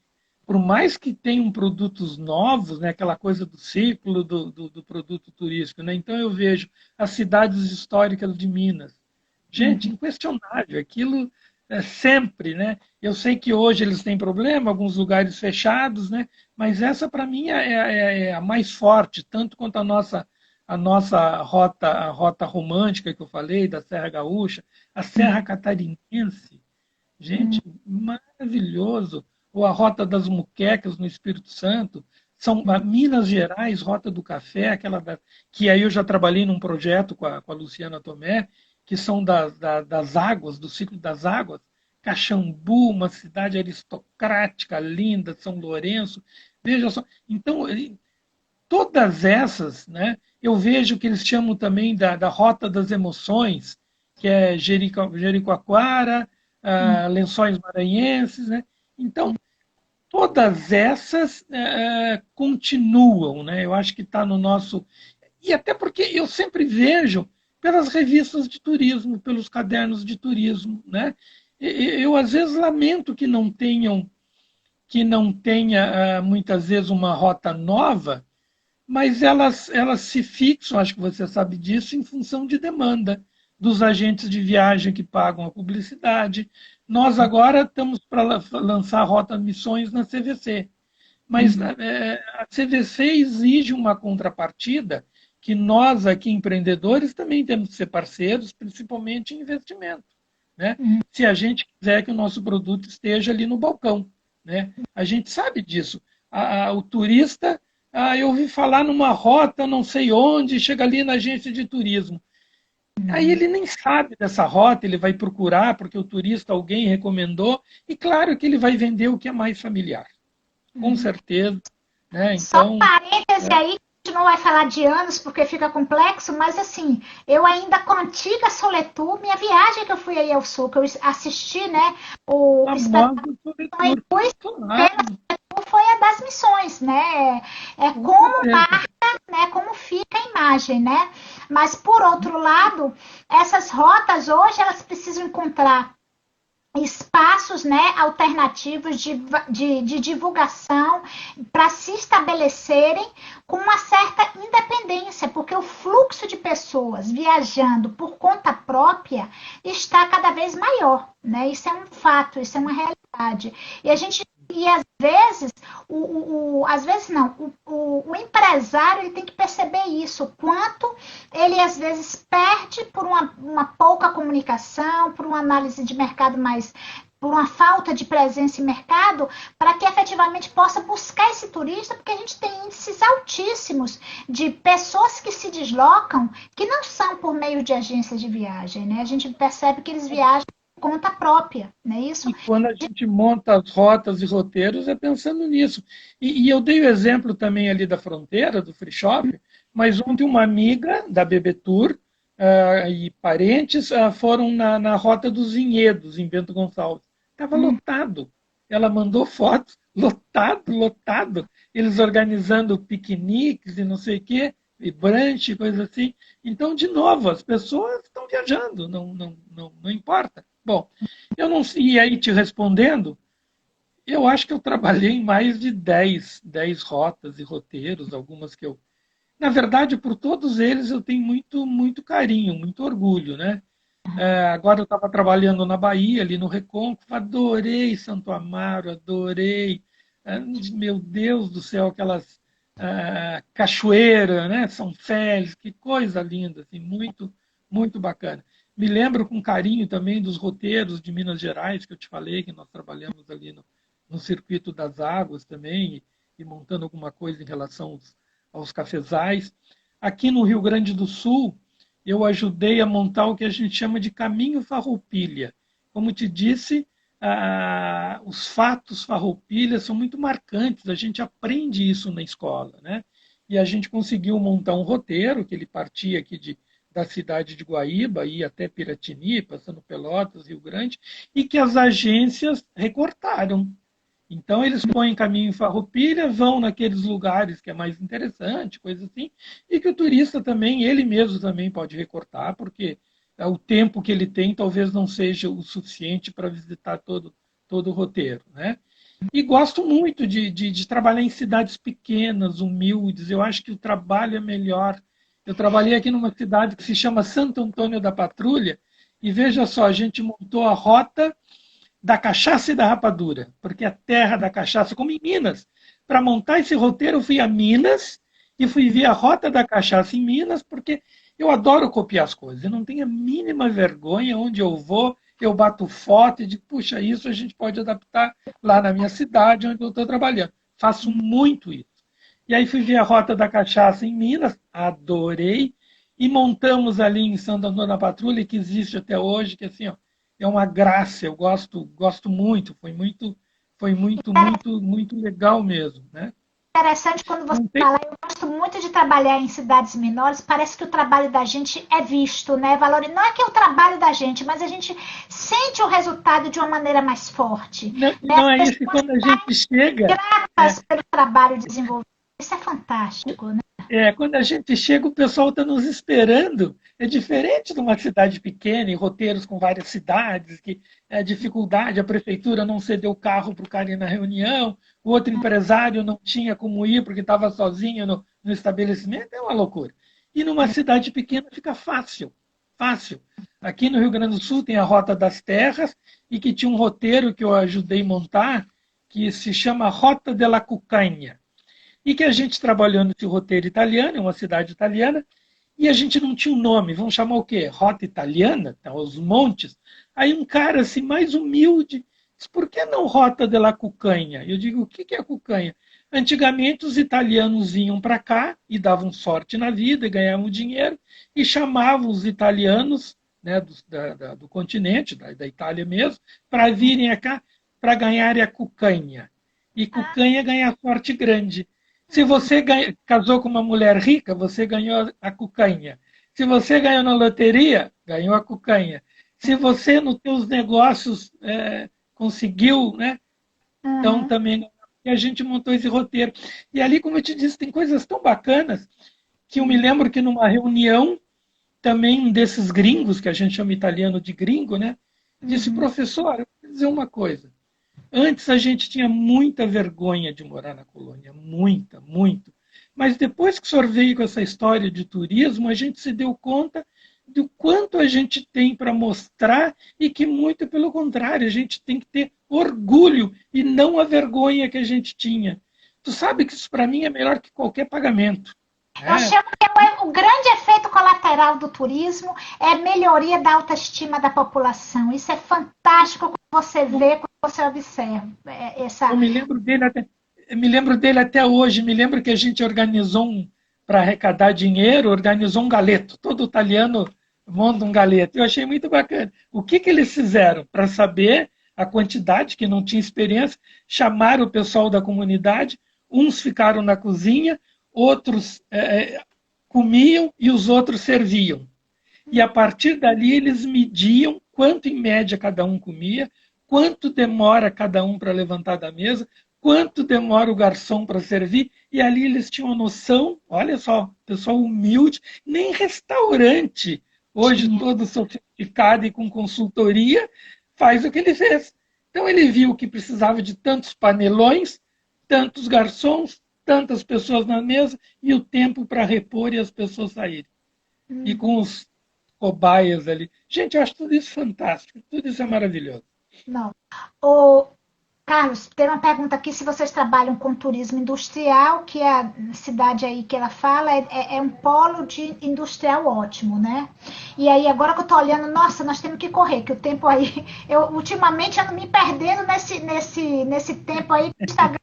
por mais que tenham produtos novos, né? Aquela coisa do ciclo do produto turístico, né? Então eu vejo as cidades históricas de Minas. Gente, inquestionável, aquilo é sempre, né? Eu sei que hoje eles têm problema, alguns lugares fechados, né? Mas essa para mim é a mais forte, tanto quanto a nossa rota, a rota romântica que eu falei, da Serra Gaúcha, a Serra Catarinense, gente, maravilhoso. Ou a Rota das Muquecas no Espírito Santo, são a Minas Gerais, Rota do Café, que aí eu já trabalhei num projeto com a Luciana Tomé, que são das águas, do ciclo das águas. Caxambu, uma cidade aristocrática, linda, São Lourenço. Veja só. Então, todas essas, né, eu vejo que eles chamam também da Rota das Emoções, que é Jericoacoara, Lençóis Maranhenses. Né? Então, todas essas continuam. Né? Eu acho que está no nosso. E até porque eu sempre vejo pelas revistas de turismo, pelos cadernos de turismo. Né? Eu, às vezes, lamento que não tenha muitas vezes uma rota nova, mas elas se fixam, acho que você sabe disso, em função de demanda dos agentes de viagem que pagam a publicidade. Nós agora estamos para lançar a Rota Missões na CVC, mas a CVC exige uma contrapartida que nós aqui, empreendedores, também temos que ser parceiros, principalmente em investimento. Né? Se a gente quiser que o nosso produto esteja ali no balcão. Né? A gente sabe disso. O turista, eu ouvi falar numa rota, não sei onde, chega ali na agência de turismo. Aí ele nem sabe dessa rota, ele vai procurar porque o turista, alguém recomendou, e claro que ele vai vender o que é mais familiar. Com certeza. Né? Só Então, parêntese aí, a gente não vai falar de anos porque fica complexo, mas assim, eu ainda com a antiga Soletur, minha viagem que eu fui aí ao sul, que eu assisti, né, o espetáculo foi a das missões, né? Como marca, né? Como fica a imagem, né? Mas por outro lado, essas rotas hoje elas precisam encontrar espaços, né, alternativos de divulgação para se estabelecerem com uma certa independência, porque o fluxo de pessoas viajando por conta própria está cada vez maior, né? Isso é um fato, isso é uma realidade. E às vezes, às vezes não, o empresário ele tem que perceber isso, o quanto ele às vezes perde por uma pouca comunicação, por uma análise de mercado por uma falta de presença em mercado, para que efetivamente possa buscar esse turista, porque a gente tem índices altíssimos de pessoas que se deslocam, que não são por meio de agências de viagem, né? A gente percebe que eles viajam por conta própria, não é isso? E quando a gente monta as rotas e roteiros, é pensando nisso. E eu dei o exemplo também ali da fronteira, do free shop, mas ontem uma amiga da BB Tour e parentes foram na Rota dos Vinhedos, em Bento Gonçalves. Estava lotado. Ela mandou fotos, lotado, lotado. Eles organizando piqueniques e não sei o quê, e brunch, coisa assim. Então, de novo, as pessoas estão viajando, não importa. Bom, eu não sei, e aí te respondendo, eu acho que eu trabalhei em mais de 10 rotas e roteiros, algumas que eu. Na verdade, por todos eles eu tenho muito, muito carinho, muito orgulho, né? Agora eu estava trabalhando na Bahia, ali no Recôncavo, adorei Santo Amaro, adorei. Meu Deus do céu, aquelas cachoeiras, né? São Félix, que coisa linda, assim, muito, muito bacana. Me lembro com carinho também dos roteiros de Minas Gerais, que eu te falei, que nós trabalhamos ali no Circuito das Águas também, e montando alguma coisa em relação aos cafezais. Aqui no Rio Grande do Sul, eu ajudei a montar o que a gente chama de caminho Farroupilha. Como te disse, os fatos Farroupilha são muito marcantes, a gente aprende isso na escola. Né? E a gente conseguiu montar um roteiro, que ele partia aqui da cidade de Guaíba, ia até Piratini, passando Pelotas, Rio Grande, e que as agências recortaram. Então, eles põem caminho em Farroupilha, vão naqueles lugares que é mais interessante, coisa assim, e que o turista também, ele mesmo também pode recortar, porque o tempo que ele tem talvez não seja o suficiente para visitar todo o roteiro, né? E gosto muito de trabalhar em cidades pequenas, humildes. Eu acho que o trabalho é melhor. Eu trabalhei aqui numa cidade que se chama Santo Antônio da Patrulha, e veja só, a gente montou a rota da cachaça e da rapadura, porque a terra da cachaça, como em Minas. Para montar esse roteiro, eu fui a Minas e fui ver a rota da cachaça em Minas, porque eu adoro copiar as coisas. Eu não tenho a mínima vergonha. Onde eu vou, eu bato foto e digo, puxa, isso a gente pode adaptar lá na minha cidade, onde eu estou trabalhando. Faço muito isso. E aí fui ver a rota da cachaça em Minas, adorei, e montamos ali em Santo Antônio da Patrulha, que existe até hoje, que assim, ó, é uma graça, eu gosto muito, muito legal mesmo, né? Interessante quando você Não tem, fala, eu gosto muito de trabalhar em cidades menores, parece que o trabalho da gente é visto, né? Não é que é o trabalho da gente, mas a gente sente o resultado de uma maneira mais forte. não, Né? não é As isso que pessoas quando a gente chega, gratas pelo trabalho desenvolvido. Isso é fantástico, né? quando a gente chega, o pessoal está nos esperando. É diferente de uma cidade pequena, e roteiros com várias cidades, que é dificuldade, a prefeitura não cedeu o carro para o cara ir na reunião, o outro empresário não tinha como ir porque estava sozinho no estabelecimento, é uma loucura. E numa cidade pequena fica fácil, fácil. Aqui no Rio Grande do Sul tem a Rota das Terras, e que tinha um roteiro que eu ajudei a montar, que se chama Rota de la Cucanha, e que a gente trabalhou nesse roteiro italiano, em uma cidade italiana, e a gente não tinha um nome, vamos chamar o quê? Rota Italiana, tá, os montes. Aí um cara assim, mais humilde, disse, por que não Rota de la Cucanha? Eu digo, o que é a Cucanha? Antigamente os italianos vinham para cá e davam sorte na vida, e ganhavam dinheiro, e chamavam os italianos, né, do continente, da Itália mesmo, para virem cá para ganharem a Cucanha. E Cucanha ganha sorte grande. Se você casou com uma mulher rica, você ganhou a cucanha. Se você ganhou na loteria, ganhou a cucanha. Se você nos seus negócios conseguiu, né? Então Uhum. também e a gente montou esse roteiro. E ali, como eu te disse, tem coisas tão bacanas que eu me lembro que numa reunião também um desses gringos, que a gente chama italiano de gringo, né? Disse, Uhum. professor, eu vou dizer uma coisa. Antes a gente tinha muita vergonha de morar na colônia, muita, muito. Mas depois que o senhor veio com essa história de turismo, a gente se deu conta do quanto a gente tem para mostrar e que, muito pelo contrário, a gente tem que ter orgulho e não a vergonha que a gente tinha. Tu sabe que isso para mim é melhor que qualquer pagamento. Eu Né? chamo que o grande efeito colateral do turismo é a melhoria da autoestima da população. Isso é fantástico quando você vê, quando você observa. Eu me lembro dele até hoje. Me lembro que a gente organizou para arrecadar dinheiro, organizou um galeto. Todo italiano monta um galeto. Eu achei muito bacana. O que eles fizeram para saber a quantidade, que não tinha experiência? Chamaram o pessoal da comunidade. Uns ficaram na cozinha, outros comiam e os outros serviam. E a partir dali eles mediam quanto em média cada um comia, quanto demora cada um para levantar da mesa, quanto demora o garçom para servir, e ali eles tinham a noção, olha só, pessoal humilde, nem restaurante, hoje Tinha. todo sofisticado e com consultoria, faz o que ele fez. Então ele viu que precisava de tantos panelões, tantos garçons, tantas pessoas na mesa e o tempo para repor e as pessoas saírem. E com os cobaias ali. Gente, eu acho tudo isso fantástico, tudo isso é maravilhoso. Não. O Carlos, tem uma pergunta aqui se vocês trabalham com turismo industrial, que é a cidade aí que ela fala é um polo de industrial ótimo, né? E aí, agora que eu tô olhando, nossa, nós temos que correr, que o tempo aí. Eu ultimamente ando me perdendo nesse tempo aí que o Instagram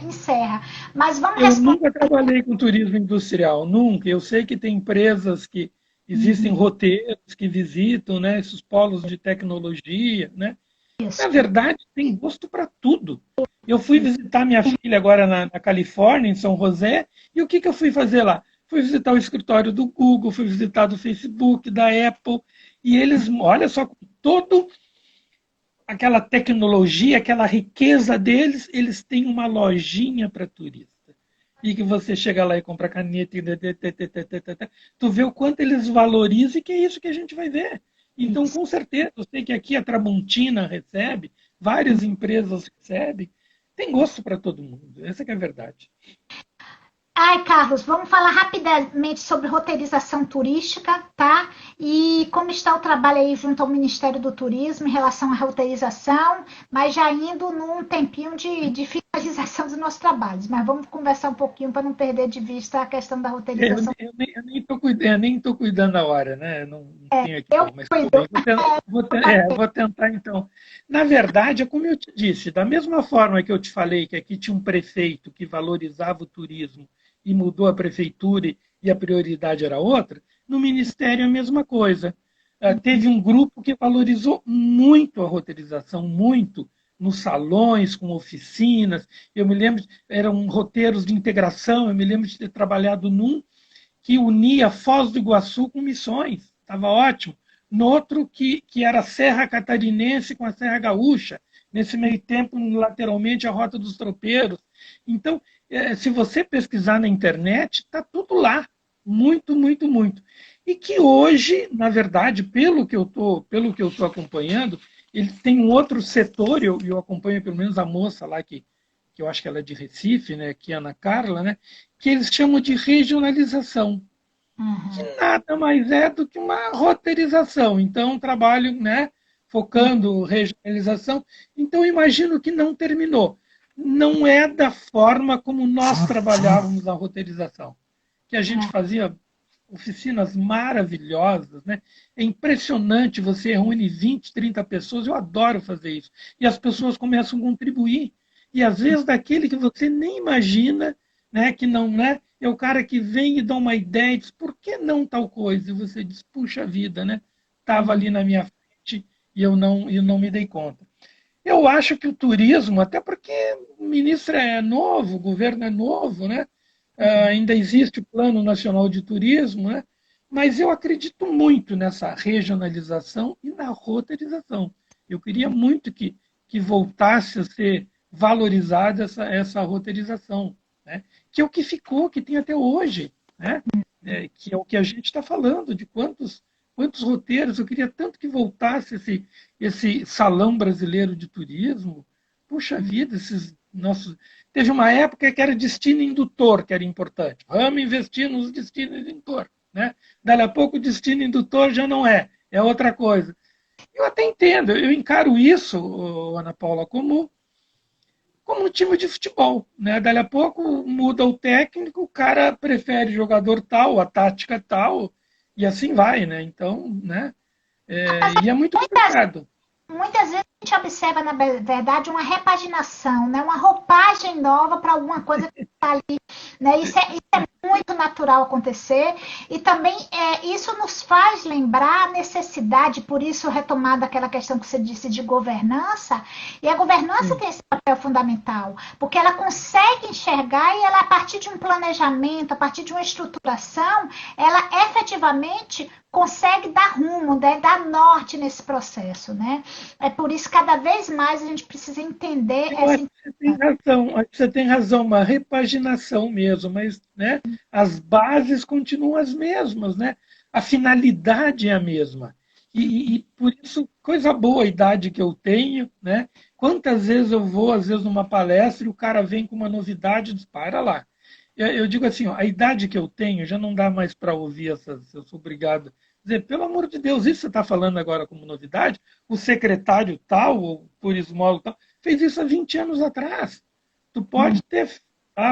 encerra. Mas vamos Eu responder. nunca trabalhei com turismo industrial, nunca. Eu sei que tem empresas que existem roteiros que visitam, né, esses polos de tecnologia, né? Na Isso. verdade, tem gosto para tudo. Eu fui visitar minha filha agora na Califórnia, em São José, e o que eu fui fazer lá? Fui visitar o escritório do Google, fui visitar do Facebook, da Apple, e eles, olha só, com todo aquela tecnologia, aquela riqueza deles, eles têm uma lojinha para turista. E que você chega lá e compra caneta, tu vê o quanto eles valorizam, e que é isso que a gente vai ver. Então, com certeza, eu sei que aqui a Tramontina recebe, várias empresas recebem, tem gosto para todo mundo, essa que é a verdade. Ai, Carlos, vamos falar rapidamente sobre roteirização turística, tá? E como está o trabalho aí junto ao Ministério do Turismo em relação à roteirização, mas já indo num tempinho de finalização dos nossos trabalhos. Mas vamos conversar um pouquinho para não perder de vista a questão da roteirização. Eu nem estou cuidando da hora, né? Não tenho aqui, Eu mas tudo cuido. bem. Vou tentar, então. Na verdade, é como eu te disse, da mesma forma que eu te falei que aqui tinha um prefeito que valorizava o turismo e mudou a prefeitura e a prioridade era outra, no Ministério é a mesma coisa. Teve um grupo que valorizou muito a roteirização, muito, nos salões, com oficinas. Eu me lembro, eram roteiros de integração, eu me lembro de ter trabalhado num que unia Foz do Iguaçu com Missões, estava ótimo. No outro, que era a Serra Catarinense com a Serra Gaúcha, nesse meio tempo, lateralmente, a Rota dos Tropeiros. Então, se você pesquisar na internet, está tudo lá. Muito, muito, muito. E que hoje, na verdade, pelo que eu estou acompanhando, ele tem um outro setor, eu acompanho pelo menos a moça lá, que eu acho que ela é de Recife, né, que é a Ana Carla, né, que eles chamam de regionalização, que nada mais é do que uma roteirização. Então, um trabalho, né, focando regionalização. Então, imagino que não terminou. Não é da forma como nós trabalhávamos a roteirização, que a gente fazia oficinas maravilhosas, né? É impressionante, você reúne 20, 30 pessoas, eu adoro fazer isso. E as pessoas começam a contribuir. E às vezes daquele que você nem imagina, né, que não, né, é o cara que vem e dá uma ideia e diz, por que não tal coisa? E você diz, puxa vida, né? Estava ali na minha frente e eu não me dei conta. Eu acho que o turismo, até porque o ministro é novo, o governo é novo, né? Ainda existe o Plano Nacional de Turismo, né? Mas eu acredito muito nessa regionalização e na roteirização. Eu queria muito que voltasse a ser valorizada essa roteirização, né? Que é o que ficou, que tem até hoje, né? Que é o que a gente está falando, de quantos roteiros. Eu queria tanto que voltasse esse salão brasileiro de turismo. Puxa vida, esses nossos. Teve uma época que era destino indutor, que era importante. Vamos investir nos destinos indutor. Né? Daqui a pouco o destino indutor já não é outra coisa. Eu até entendo, eu encaro isso, Ana Paula, como um time de futebol. Né? Daqui a pouco muda o técnico, o cara prefere jogador tal, a tática tal, e assim vai. Né? Então, né? E é muito complicado. Muitas vezes a gente observa, na verdade, uma repaginação, né? Uma roupagem nova para alguma coisa que está ali. Né? Isso é muito natural acontecer. E também isso nos faz lembrar a necessidade, por isso retomada aquela questão que você disse de governança. E a governança tem esse papel fundamental, porque ela consegue enxergar e ela, a partir de um planejamento, a partir de uma estruturação, ela efetivamente consegue dar rumo, né, dar norte nesse processo, né? É por isso que cada vez mais a gente precisa entender essa. Acho que você tem razão, uma repaginação mesmo, mas, né, as bases continuam as mesmas, né? A finalidade é a mesma. E por isso, coisa boa a idade que eu tenho, né? Quantas vezes eu vou, às vezes, numa palestra e o cara vem com uma novidade e diz, para lá. Eu digo assim, ó, a idade que eu tenho já não dá mais para ouvir essas, eu sou obrigado a dizer, pelo amor de Deus, isso você está falando agora como novidade? O secretário tal, ou por esmola tal, fez isso há 20 anos atrás. Tu pode ter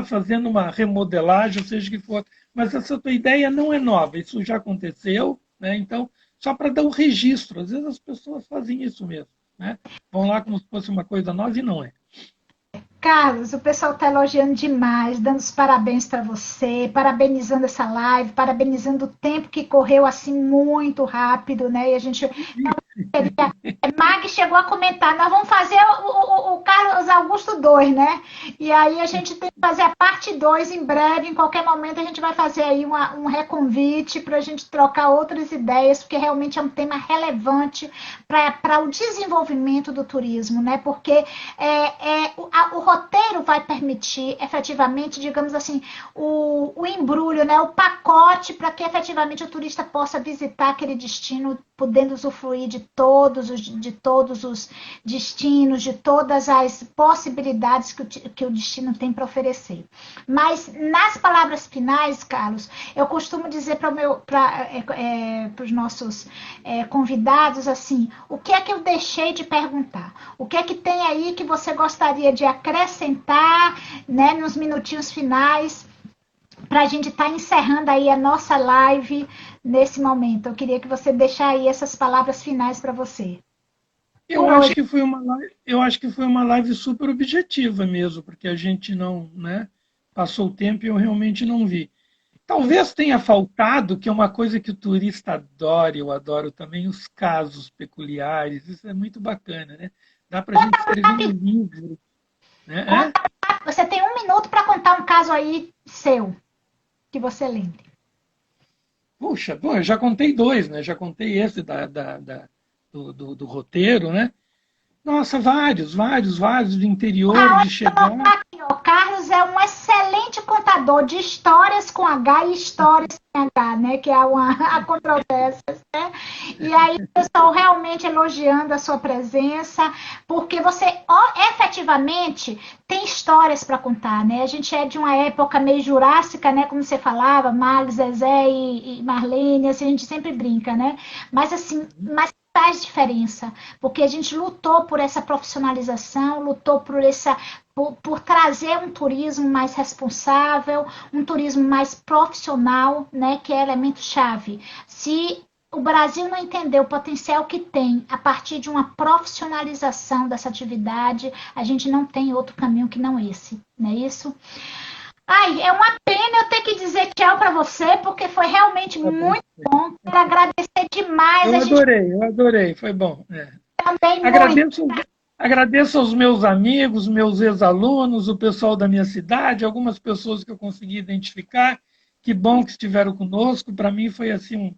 fazendo uma remodelagem, ou seja o que for, mas essa tua ideia não é nova, isso já aconteceu, né? Então, só para dar o registro, às vezes as pessoas fazem isso mesmo, né? Vão lá como se fosse uma coisa nova e não é. Carlos, o pessoal está elogiando demais, dando os parabéns para você, parabenizando essa live, parabenizando o tempo que correu assim muito rápido, né? E a gente Mag chegou a comentar, nós vamos fazer o Carlos Augusto 2, né? E aí a gente tem que fazer a parte 2 em breve, em qualquer momento a gente vai fazer aí um reconvite para a gente trocar outras ideias, porque realmente é um tema relevante para o desenvolvimento do turismo, né? Porque o roteiro vai permitir, efetivamente, digamos assim, o embrulho, né? O pacote para que efetivamente o turista possa visitar aquele destino, podendo usufruir de todos os destinos, de todas as possibilidades que o destino tem para oferecer. Mas nas palavras finais, Carlos, eu costumo dizer para os nossos convidados assim, o que é que eu deixei de perguntar? O que é que tem aí que você gostaria de acrescentar, né, nos minutinhos finais, para a gente estar encerrando aí a nossa live nesse momento? Eu queria que você deixasse aí essas palavras finais para você. Eu acho que foi uma live super objetiva mesmo, porque a gente não, né, passou o tempo e eu realmente não vi. Talvez tenha faltado, que é uma coisa que o turista adora, eu adoro também, os casos peculiares. Isso é muito bacana, né? Dá para a gente escrever um livro, né? Você tem 1 minuto para contar um caso aí seu, que você lembre. Puxa, bom, eu já contei dois, né? Já contei esse do roteiro, né? Nossa, vários do interior, de chegar. O Carlos é um excelente contador de histórias com H e histórias sem H, né? Que é a controvérsia, né? E aí eu estou realmente elogiando a sua presença, porque você efetivamente tem histórias para contar, né? A gente é de uma época meio jurássica, né? Como você falava, Mag, Zezé e Marlene, assim, a gente sempre brinca, né? Mas assim, faz diferença, porque a gente lutou por essa profissionalização, lutou por trazer um turismo mais responsável, um turismo mais profissional, né, que é elemento-chave. Se o Brasil não entender o potencial que tem a partir de uma profissionalização dessa atividade, a gente não tem outro caminho que não esse, não é isso? Ai, é uma pena eu ter que dizer tchau para você, porque foi realmente muito bom. Quero agradecer demais. Eu adorei, foi bom. Também Agradeço aos meus amigos, meus ex-alunos, o pessoal da minha cidade, algumas pessoas que eu consegui identificar. Que bom que estiveram conosco. Para mim foi assim,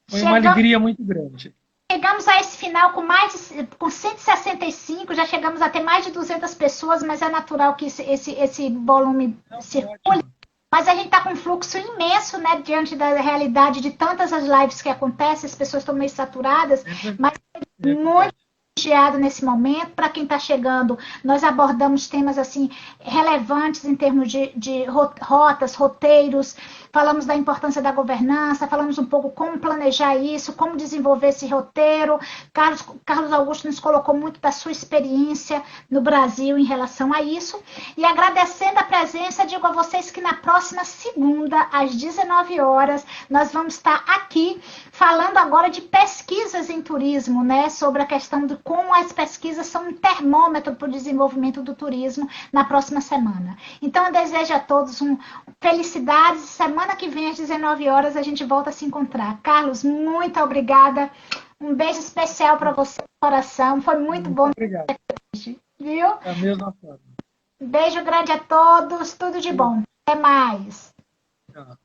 foi uma alegria muito grande. Chegamos a esse final com 165, já chegamos a ter mais de 200 pessoas, mas é natural que esse volume circule. Mas a gente está com um fluxo imenso, né, diante da realidade de tantas as lives que acontecem, as pessoas estão meio saturadas, mas muito elogiado nesse momento. Para quem está chegando, nós abordamos temas assim relevantes em termos de rotas, roteiros, falamos da importância da governança, falamos um pouco como planejar isso, como desenvolver esse roteiro. Carlos Augusto nos colocou muito da sua experiência no Brasil em relação a isso. E agradecendo a presença, digo a vocês que na próxima segunda, às 19 horas, nós vamos estar aqui falando agora de pesquisas em turismo, né? Sobre a questão de como as pesquisas são um termômetro para o desenvolvimento do turismo na próxima semana. Então, eu desejo a todos felicidades. Semana que vem, às 19 horas, a gente volta a se encontrar. Carlos, muito obrigada. Um beijo especial para você, coração. Foi muito bom. Obrigado. Viu? Da mesma forma. Beijo grande a todos. Tudo de bom. Até mais. Tchau.